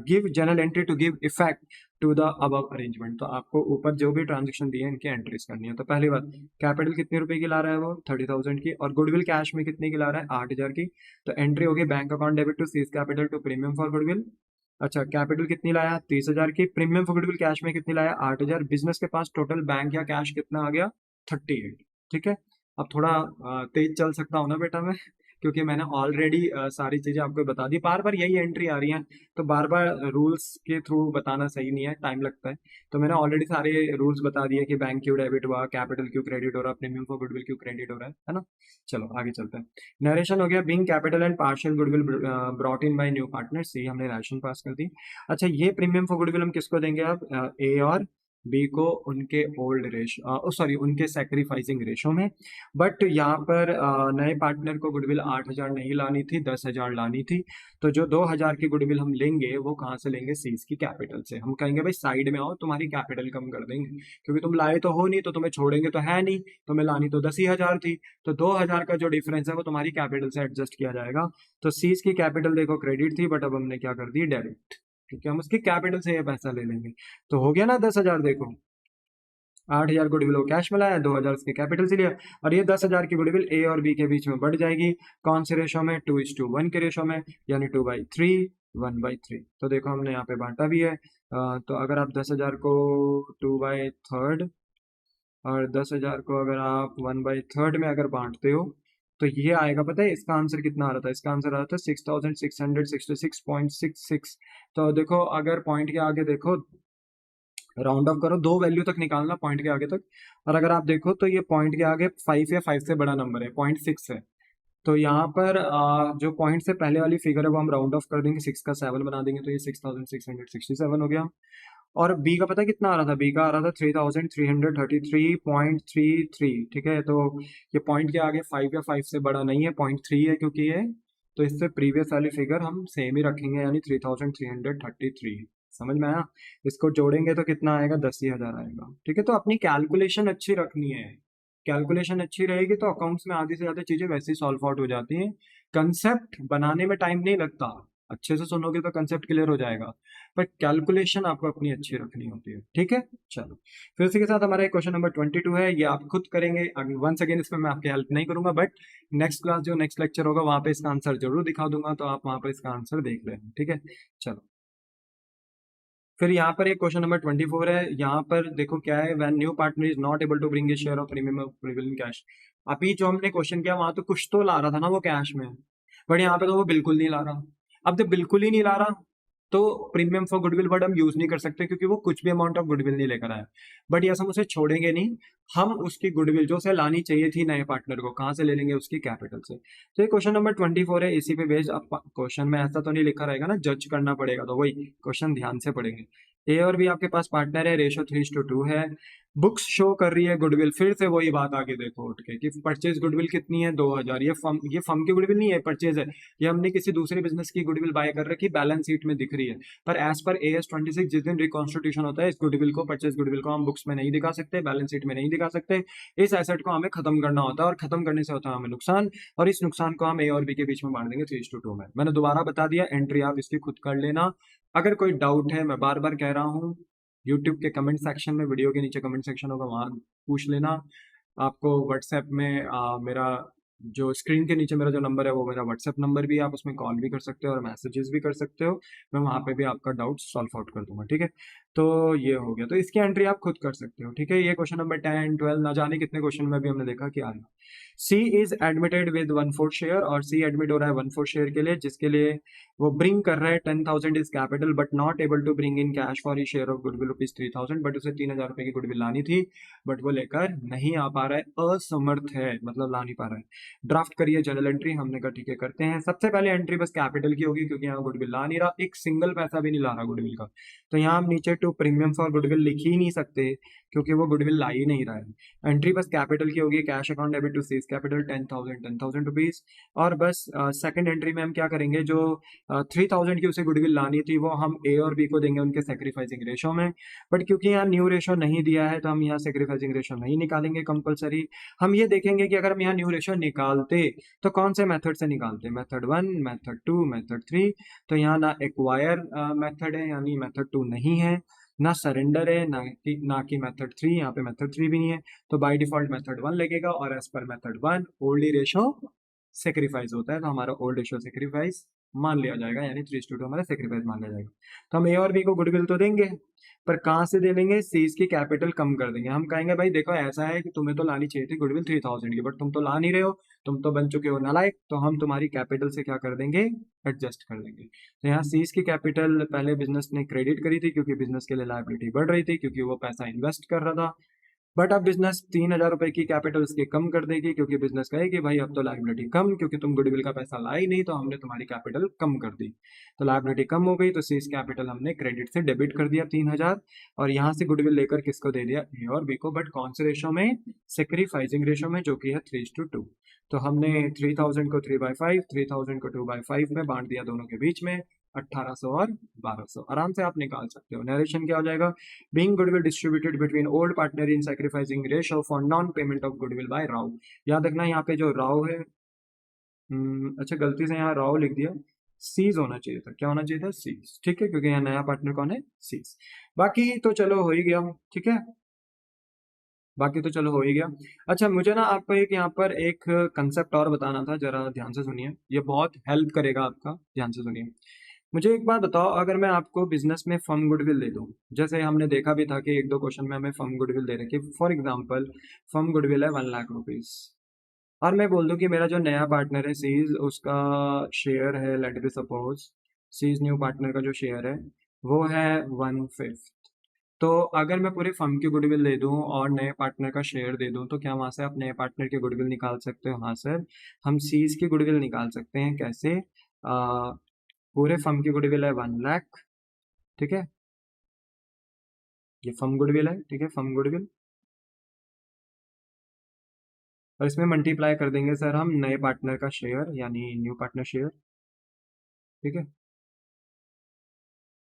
give general entry to give effect to the above arrangement. तो आपको ऊपर जो भी ट्रांजेक्शन दिए इनकी एंट्रीज करनी है। तो पहली बात, कैपिटल कितने रुपए की ला रहा है वो 30,000 की, और गुडविल कैश में कितने की ला रहा है 8,000 की। तो एंट्री होगी bank account debit to C's capital to premium for goodwill. अच्छा, कैपिटल कितनी लाया 30,000 की, प्रीमियम फॉर गुडविल कैश में कितनी लाया 8,000, बिजनेस के पास टोटल बैंक या कैश कितना आ गया 38। ठीक है, अब थोड़ा तेज चल सकता हूँ ना बेटा मैं, क्योंकि मैंने ऑलरेडी सारी चीज़ें आपको बता दी, बार बार यही एंट्री आ रही है, तो बार बार रूल्स के थ्रू बताना सही नहीं है, टाइम लगता है। तो मैंने ऑलरेडी सारे रूल्स बता दिए कि बैंक क्यों डेबिट हुआ, कैपिटल क्यों क्रेडिट हो रहा है, प्रीमियम फॉर गुडविल क्यों क्रेडिट हो रहा है ना। चलो आगे चलते हैं। नरेशन हो गया, being capital and partial goodwill brought in bye new partners, ये हमने नरेशन पास कर दी। अच्छा, ये प्रीमियम फॉर गुडविल हम किसको देंगे अब, ए और बी को उनके ओल्ड रेशो, सॉरी उनके सेक्रीफाइसिंग रेशो में। बट यहाँ पर नए पार्टनर को गुडविल 8,000 नहीं लानी थी, 10,000 लानी थी। तो जो 2,000 की गुडविल हम लेंगे वो कहाँ से लेंगे, सीज की कैपिटल से। हम कहेंगे भाई साइड में आओ, तुम्हारी कैपिटल कम कर देंगे, क्योंकि तुम लाए तो हो नहीं, तो तुम्हें छोड़ेंगे तो है नहीं, तुम्हें लानी तो 10,000 थी, तो 2,000 का जो डिफरेंस है वो तुम्हारी कैपिटल से एडजस्ट किया जाएगा। तो सीज की कैपिटल देखो क्रेडिट थी, बट अब हमने क्या कर दी, डेबिट, क्योंकि हम उसकी कैपिटल से ये पैसा ले लेंगे। तो हो गया ना 10,000, देखो 8,000 गुडविल वो कैश में लाया, 2,000 उसके कैपिटल से लिया, और ये 10,000 की गुडविल ए और बी के बीच में बढ़ जाएगी। कौन से रेशो में, 2:1 के रेशो में, यानी 2/3, 1/3। तो देखो हमने यहाँ पे बांटा भी है। तो अगर आप 10,000 को 2/3 और 10,000 को अगर आप 1/3 में अगर बांटते हो, तो ये आएगा, पता है इसका आंसर कितना आ रहा था, इसका आंसर आ रहा था 6,666.66। तो देखो अगर पॉइंट के आगे देखो, राउंड ऑफ करो, दो वैल्यू तक निकालना पॉइंट के आगे तक, और अगर आप देखो तो ये पॉइंट के आगे 5 या 5 से बड़ा नंबर है, 0.6 है। तो यहाँ पर जो पॉइंट से पहले वाली फिगर है वो हम राउंड ऑफ कर देंगे, 6 का 7 बना देंगे, तो ये 6,667 हो गया। और बी का पता कितना आ रहा था, बी का आ रहा था 3,333.33, ठीक है। तो ये पॉइंट के आगे 5 या 5 से बड़ा नहीं है, 0.3 है क्योंकि ये, तो इससे प्रीवियस वाली फिगर हम सेम ही रखेंगे, यानी 3,333। समझ में आया। इसको जोड़ेंगे तो कितना आएगा, 10,000 आएगा, ठीक है। तो अपनी कैलकुलेशन अच्छी रखनी है, कैलकुलेशन अच्छी रहेगी तो अकाउंट्स में आधी से ज्यादा चीजें वैसे ही सॉल्व आउट हो जाती हैं। कंसेप्ट बनाने में टाइम नहीं लगता, अच्छे से सुनोगे तो कंसेप्ट क्लियर हो जाएगा, बट कैलकुलेशन आपको अपनी अच्छी रखनी होती है, ठीक है। चलो फिर इसी के साथ हमारा क्वेश्चन नंबर 22 है, ये आप खुद करेंगे। वंस अगेन इसमें मैं आपकी हेल्प नहीं करूंगा, बट नेक्स्ट क्लास जो नेक्स्ट लेक्चर होगा वहां पे इसका आंसर जरूर दिखा दूंगा, तो आप वहां पे इसका आंसर देख लेना, ठीक है। चलो फिर यहाँ पर एक क्वेश्चन नंबर 24 है, यहाँ पर देखो क्या है, when new partner is not able to bring a share of premium प्रिविल इन कैश। अभी जो हमने क्वेश्चन किया वहां तो कुछ तो ला रहा था ना वो कैश में, बट यहाँ पे तो वो बिल्कुल नहीं ला रहा। अब जब बिल्कुल ही नहीं ला रहा, तो प्रीमियम फॉर गुडविल वर्ड हम यूज नहीं कर सकते, क्योंकि वो कुछ भी अमाउंट ऑफ गुडविल नहीं लेकर आया। बट यस, हम उसे छोड़ेंगे नहीं, हम उसकी गुडविल जो उसे लानी चाहिए थी नए पार्टनर को, कहाँ से ले लेंगे, उसकी कैपिटल से। तो ये क्वेश्चन नंबर 24 है, इसी पे बेस्ड। अब क्वेश्चन में ऐसा तो नहीं लिखा रहेगा ना, जज करना पड़ेगा, तो वही क्वेश्चन ध्यान से पढ़ेंगे। ए और बी आपके पास पार्टनर है, रेशो 3:2 है। बुक्स शो कर रही है गुडविल, फिर से वही बात आगे देखो उठ के कि परचेज गुडविल कितनी है, 2,000। ये फर्म की गुडविल नहीं है, परचेज है, ये हमने किसी दूसरे बिजनेस की गुडविल बाय कर रखी, बैलेंस शीट में दिख रही है। पर एज पर AS 26 जिस दिन रिकॉन्स्टिट्यूशन होता है, इस गुडविल को, परचेज गुडविल को हम बुक्स में नहीं दिखा सकते, बैलेंस शीट में नहीं दिखा सकते। इस एसेट को हमें खत्म करना होता है, और खत्म करने से होता है हमें नुकसान, और इस नुकसान को हम ए और बी के बीच में बांट देंगे 3:2 में। मैंने दोबारा बता दिया, एंट्री आप इसकी खुद कर लेना। अगर कोई डाउट है, मैं बार बार कह रहा हूँ, यूट्यूब के कमेंट सेक्शन में, वीडियो के नीचे कमेंट सेक्शन होगा, वहाँ पूछ लेना। आपको व्हाट्सएप में मेरा जो स्क्रीन के नीचे मेरा जो नंबर है वो मेरा व्हाट्सएप नंबर भी है, आप उसमें कॉल भी कर सकते हो और मैसेजेस भी कर सकते हो, मैं वहाँ पे भी आपका डाउट सॉल्व आउट कर दूंगा, ठीक है। तो ये हो गया, तो इसकी एंट्री आप खुद कर सकते हो, ठीक है। ये क्वेश्चन नंबर 10, 12, ना जाने कितने क्वेश्चन में भी हमने देखा कि आया। सी इज एडमिटेड विद 1/4 शेयर, और सी एडमिट हो रहा है 1/4 शेयर के लिए, जिसके लिए वो ब्रिंग कर रहा है 10,000 is capital, but not able to bring in cash for he share of goodwill ₹3,000। बट उसे 3,000 रुपए की गुडविल लानी थी, बट वो लेकर नहीं आ पा रहा है, असमर्थ है, मतलब ला नहीं पा रहा है। ड्राफ्ट करिए जनरल एंट्री, हमने कहा ठीक है करते हैं। सबसे पहले एंट्री बस कैपिटल की होगी, क्योंकि यहाँ गुडविल ला नहीं रहा, एक सिंगल पैसा भी नहीं ला रहा गुडविल का, तो यहाँ हम नीचे टू प्रीमियम फॉर गुडविल लिख ही नहीं सकते, क्योंकि वो गुडविल ला ही नहीं रहा है। एंट्री बस कैपिटल की होगी, cash account debit to C's capital 10,000 rupees. और बस सेकंड एंट्री में हम क्या करेंगे, जो 3,000 की उसे गुडविल लानी थी वो हम ए और बी को देंगे उनके सेक्रीफाइसिंग रेशो में। बट क्योंकि यहाँ न्यू रेशो नहीं दिया है, तो हम यहाँ सेक्रीफाइसिंग रेशो नहीं निकालेंगे कंपलसरी। हम ये देखेंगे कि अगर हम यहाँ न्यू रेशो निकालते तो कौन से मेथड से निकालते, मेथड 1, मेथड 2, मेथड 3। तो यहाँ ना एक्वायर मेथड है, यानी मेथड 2 नहीं है, ना सरेंडर है, ना कि मेथड 3, यहाँ पे मेथड 3 भी नहीं है। तो बाय डिफॉल्ट मेथड 1 लगेगा, और as per method 1 old ratio sacrifice होता है, तो हमारा ओल्ड रेशो सेक्रीफाइस मान लिया जाएगा, यानी 3:2 हमारा सेक्रीफाइस मान लिया जाएगा। तो हम ए और बी को गुडविल तो देंगे, पर कहाँ से दे देंगे, सीज की कैपिटल कम कर देंगे। हम कहेंगे भाई देखो ऐसा है कि तुम्हें तो लानी चाहिए थी गुडविल 3000 की, बट तुम तो ला नहीं रहे हो, तुम तो बन चुके हो नालायक, तो हम तुम्हारी कैपिटल से क्या कर देंगे, एडजस्ट कर देंगे। तो यहाँ सीज की कैपिटल पहले बिजनेस ने क्रेडिट करी थी क्योंकि बिजनेस के लिए लायबिलिटी बढ़ रही थी, क्योंकि वो पैसा इन्वेस्ट कर रहा था। बट अब बिजनेस 3000 रुपए की कैपिटल उसकी कम कर देगी, क्योंकि बिजनेस कहेगी भाई अब तो लायबिलिटी कम, क्योंकि तुम गुडविल का पैसा लाई नहीं, तो हमने तुम्हारी कैपिटल कम कर दी। तो लायबिलिटी कम हो गई, तो सीज कैपिटल हमने क्रेडिट से डेबिट कर दिया 3000, और यहाँ से गुडविल लेकर किसको दे दिया, ए और बी को, बट कौन से रेशो में, सेक्रीफाइसिंग रेशो में, जो कि है 3:2। तो हमने 3000 को 3/5, 3000 को 2/5 में बांट दिया दोनों के बीच में, 1800 और 1200 आराम से आप निकाल सकते हो। नरेशन क्या हो जाएगा, being goodwill distributed between old partner in sacrificing ratio for non payment of goodwill by Rao. याद रखना यहाँ पे जो राव है, अच्छा गलती से यहाँ राव लिख दिया, सीज होना चाहिए था, क्या होना चाहिए था, सीज, ठीक है, क्योंकि यहाँ नया पार्टनर कौन है, सीज। बाकी तो चलो हो ही गया, ठीक है, बाकी तो चलो हो ही गया। अच्छा मुझे ना आपको एक यहाँ पर एक कंसेप्ट और बताना था, जरा ध्यान से सुनिए, ये बहुत हेल्प करेगा आपका, ध्यान से सुनिए। मुझे एक बात बताओ, अगर मैं आपको बिजनेस में फर्म गुडविल दे दूं, जैसे हमने देखा भी था कि एक दो क्वेश्चन में हमें फर्म गुडविल दे रखी, फॉर एग्जांपल फर्म गुडविल है 1,00,000 रुपीज, और मैं बोल दूं कि मेरा जो नया पार्टनर है सीज, उसका शेयर है, let B suppose C's new partner का जो शेयर है वो है 1/5। तो अगर मैं पूरे फर्म की गुडविल दे दूं और नए पार्टनर का शेयर दे दूं, तो क्या वहां से आप नए पार्टनर की गुडविल निकाल सकते हो, हाँ सर, हम सीज की गुडविल निकाल सकते हैं। कैसे, पूरे फर्म की गुडविल है 1,00,000, ठीक है, ये फर्म गुडविल है, ठीक है, फर्म गुडविल, और इसमें मल्टीप्लाई कर देंगे सर हम नए पार्टनर का शेयर, यानी न्यू पार्टनर शेयर, ठीक है।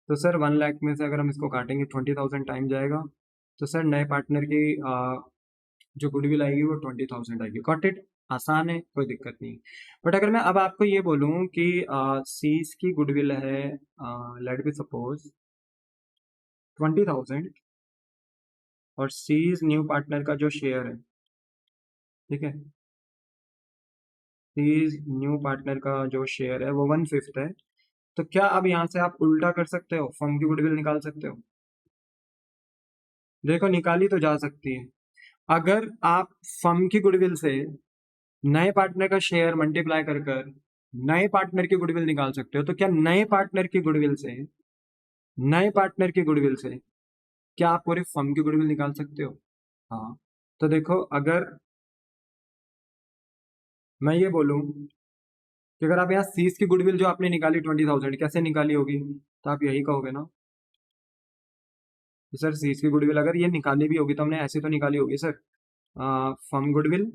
तो सर 1,00,000 में से अगर हम इसको काटेंगे 20,000 टाइम जाएगा, तो सर नए पार्टनर की जो गुडविल आएगी वो 20,000 आएगी। गॉट इट, आसान है, कोई दिक्कत नहीं। बट अगर मैं अब आपको ये बोलूं कि सीज की गुडविल है, लेट बी सपोज 20,000, और सीज न्यू पार्टनर का जो शेयर है, ठीक है, सीज न्यू पार्टनर का जो शेयर है वो 1/5 है, तो क्या अब यहाँ से आप उल्टा कर सकते हो, फर्म की गुडविल निकाल सकते हो। देखो निकाली तो जा सकती है, अगर आप फर्म की गुडविल से नए पार्टनर का शेयर मल्टीप्लाई कर कर नए पार्टनर की गुडविल निकाल सकते हो, तो क्या नए पार्टनर की गुडविल से क्या आप पूरे फर्म की गुडविल निकाल सकते हो। हाँ, तो देखो अगर मैं ये बोलूं कि अगर आप यहाँ सीज की गुडविल जो आपने निकाली 20,000 कैसे निकाली होगी, तो आप यही कहोगे ना कि सर सीज की गुडविल अगर ये निकाली भी होगी तो हमने ऐसे तो निकाली होगी sir, firm goodwill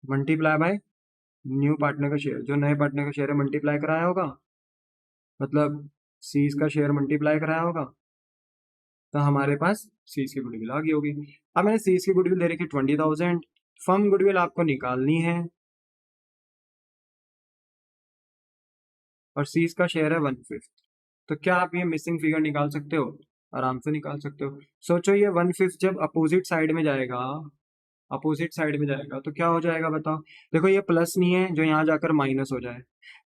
multiply by new partner का शेयर, जो नए पार्टनर का शेयर है मल्टीप्लाई कराया होगा, मतलब सीज का शेयर मल्टीप्लाई कराया होगा, तो हमारे पास सीज की गुडविल आ गई होगी। अब मैंने सीज की गुडविल दे रखी 20,000, फर्म गुडविल आपको निकालनी है, और सीज का शेयर है 1/5, तो क्या आप ये मिसिंग फिगर निकाल सकते हो, आराम से निकाल सकते हो। सोचो ये 1/5 जब अपोजिट साइड में जाएगा, अपोजिट साइड में जाएगा तो क्या हो जाएगा बताओ। देखो ये प्लस नहीं है जो यहाँ जाकर माइनस हो जाए,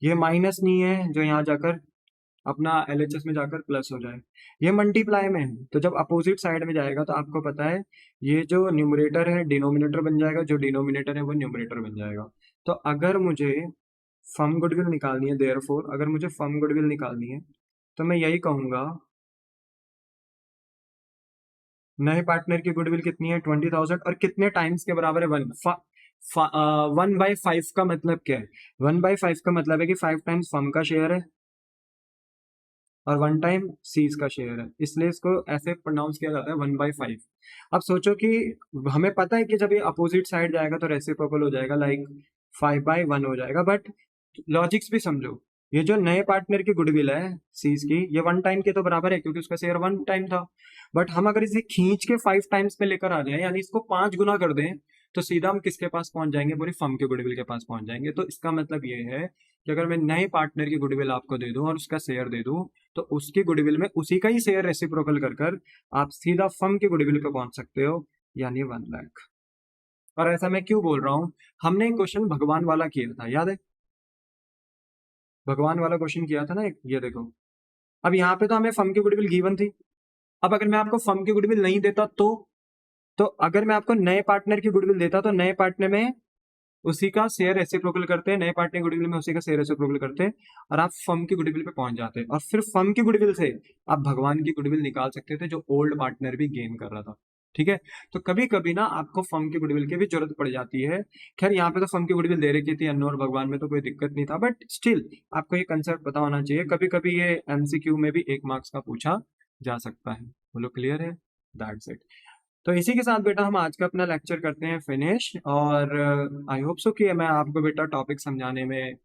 ये माइनस नहीं है जो यहाँ जाकर अपना एलएचएस में जाकर प्लस हो जाए, ये मल्टीप्लाई में है, तो जब अपोजिट साइड में जाएगा तो आपको पता है ये जो न्यूमरेटर है डिनोमिनेटर बन जाएगा, जो डिनोमिनेटर है वो न्यूमरेटर बन जाएगा। तो अगर मुझे फर्म गुडविल निकालनी है, देयरफॉर अगर मुझे फर्म गुडविल निकालनी है, तो मैं यही कहूंगा नए पार्टनर की गुडविल कितनी है 20,000, और कितने टाइम्स के बराबर है 1/5 का मतलब क्या है, 1/5 का मतलब है कि 5 टाइम्स फर्म का शेयर है और 1 टाइम सीज का शेयर है, इसलिए इसको ऐसे प्रोनाउंस किया जाता है 1/5। अब सोचो कि हमें पता है कि जब ये अपोजिट साइड जाएगा तो रेसिप्रोकल हो जाएगा, लाइक 5/1 हो जाएगा, बट लॉजिक्स भी समझो, ये जो नए पार्टनर की गुडविल है सीज की, ये 1 टाइम के तो बराबर है क्योंकि उसका शेयर 1 टाइम था, बट हम अगर इसे खींच के 5 टाइम्स पे लेकर आ जाए, यानी इसको 5 गुना कर दें, तो सीधा हम किसके पास पहुंच जाएंगे, पूरी फर्म के गुडविल के पास पहुंच जाएंगे। तो इसका मतलब ये है कि अगर मैं नए पार्टनर की गुडविल आपको दे दूं और उसका शेयर दे दूं, तो उसकी गुडविल में उसी का ही शेयर रेसिप्रोकल कर कर आप सीधा फर्म की गुडविल पे पहुंच सकते हो, यानी 1,00,000। और ऐसा मैं क्यों बोल रहा हूँ, हमने एक क्वेश्चन भगवान वाला किया था, याद है? भगवान वाला क्वेश्चन किया था ना एक, ये देखो। अब यहाँ पे तो हमें फर्म की गुडविल गिवन थी। अब अगर मैं आपको फर्म की गुडविल नहीं देता तो अगर मैं आपको नए पार्टनर की गुडविल देता तो नए पार्टनर में उसी का शेयर रेसिप्रोकल करते हैं, नए पार्टनर की गुडविल में उसी का शेयर रेसिप्रोकल करते हैं, और आप फर्म की गुडविल पे पहुंच जाते हैं, और फिर फर्म की गुडविल से आप भगवान की गुडविल निकाल सकते थे जो ओल्ड पार्टनर भी गेन कर रहा था। ठीक है, तो कभी कभी ना आपको फर्म की गुडविल की भी जरूरत पड़ जाती है। खैर यहाँ पे तो फर्म की गुडविल दे रखी थी अन्नू और भगवान में, तो कोई दिक्कत नहीं था, बट स्टिल आपको ये कंसेप्ट पता होना चाहिए। कभी कभी ये एमसीक्यू में भी 1 मार्क्स का पूछा जा सकता है। बोलो क्लियर है? That's it. तो इसी के साथ बेटा हम आज का अपना लेक्चर करते हैं फिनिश, और आई होप सो कि मैं आपको बेटा टॉपिक समझाने में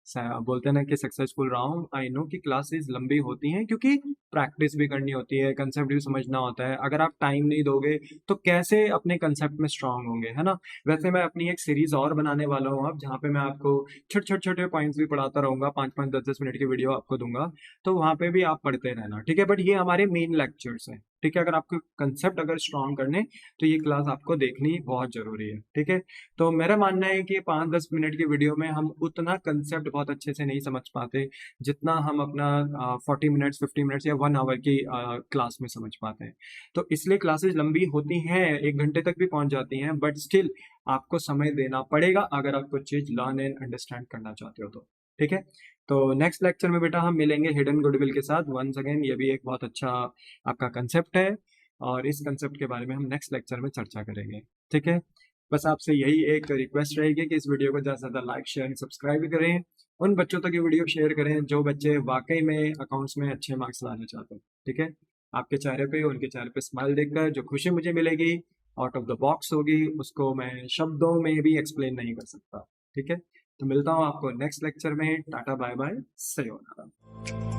बोलते हैं ना कि सक्सेसफुल रहा हूँ। आई नो कि क्लासेस लंबी होती हैं क्योंकि प्रैक्टिस भी करनी होती है, कंसेप्ट भी समझना होता है। अगर आप टाइम नहीं दोगे तो कैसे अपने कंसेप्ट में स्ट्रांग होंगे, है ना? वैसे मैं अपनी एक सीरीज और बनाने वाला हूँ अब, जहाँ पे मैं आपको छोटे छोटे छोटे पॉइंट्स भी पढ़ाता रहूंगा, 5-5 10-10 मिनट की वीडियो आपको दूंगा, तो वहाँ पे भी आप पढ़ते रहना, ठीक है? बट ये हमारे मेन लेक्चर्स हैं, ठीक है? अगर आपको कंसेप्ट अगर स्ट्रांग करने तो ये क्लास आपको देखनी बहुत जरूरी है, ठीक है? तो मेरा मानना है कि 5-10 मिनट की वीडियो में हम उतना कंसेप्ट बहुत अच्छे से नहीं समझ पाते जितना हम अपना 40 मिनट्स 50 मिनट्स या 1 आवर की क्लास में समझ पाते हैं। तो इसलिए क्लासेस लंबी होती हैं, 1 घंटे तक भी पहुंच जाती हैं, बट स्टिल आपको समय देना पड़ेगा अगर आप कुछ चीज लर्न एंड अंडरस्टैंड करना चाहते हो तो, ठीक है? तो नेक्स्ट लेक्चर में बेटा हम मिलेंगे हिडन गुडविल के साथ। वंस अगेन ये भी एक बहुत अच्छा आपका कंसेप्ट है, और इस कंसेप्ट के बारे में हम नेक्स्ट लेक्चर में चर्चा करेंगे, ठीक है? बस आपसे यही एक रिक्वेस्ट रहेगी कि इस वीडियो को ज़्यादा से ज़्यादा लाइक शेयर सब्सक्राइब करें, उन बच्चों तक ये वीडियो शेयर करें जो बच्चे वाकई में अकाउंट्स में अच्छे मार्क्स लाना चाहते हैं, ठीक है? आपके चेहरे पे, उनके चेहरे पे स्माइल देखकर जो खुशी मुझे मिलेगी, आउट ऑफ द बॉक्स होगी, उसको मैं शब्दों में भी एक्सप्लेन नहीं कर सकता, ठीक है? तो मिलता हूँ आपको नेक्स्ट लेक्चर में। Tata bye bye, sayonara.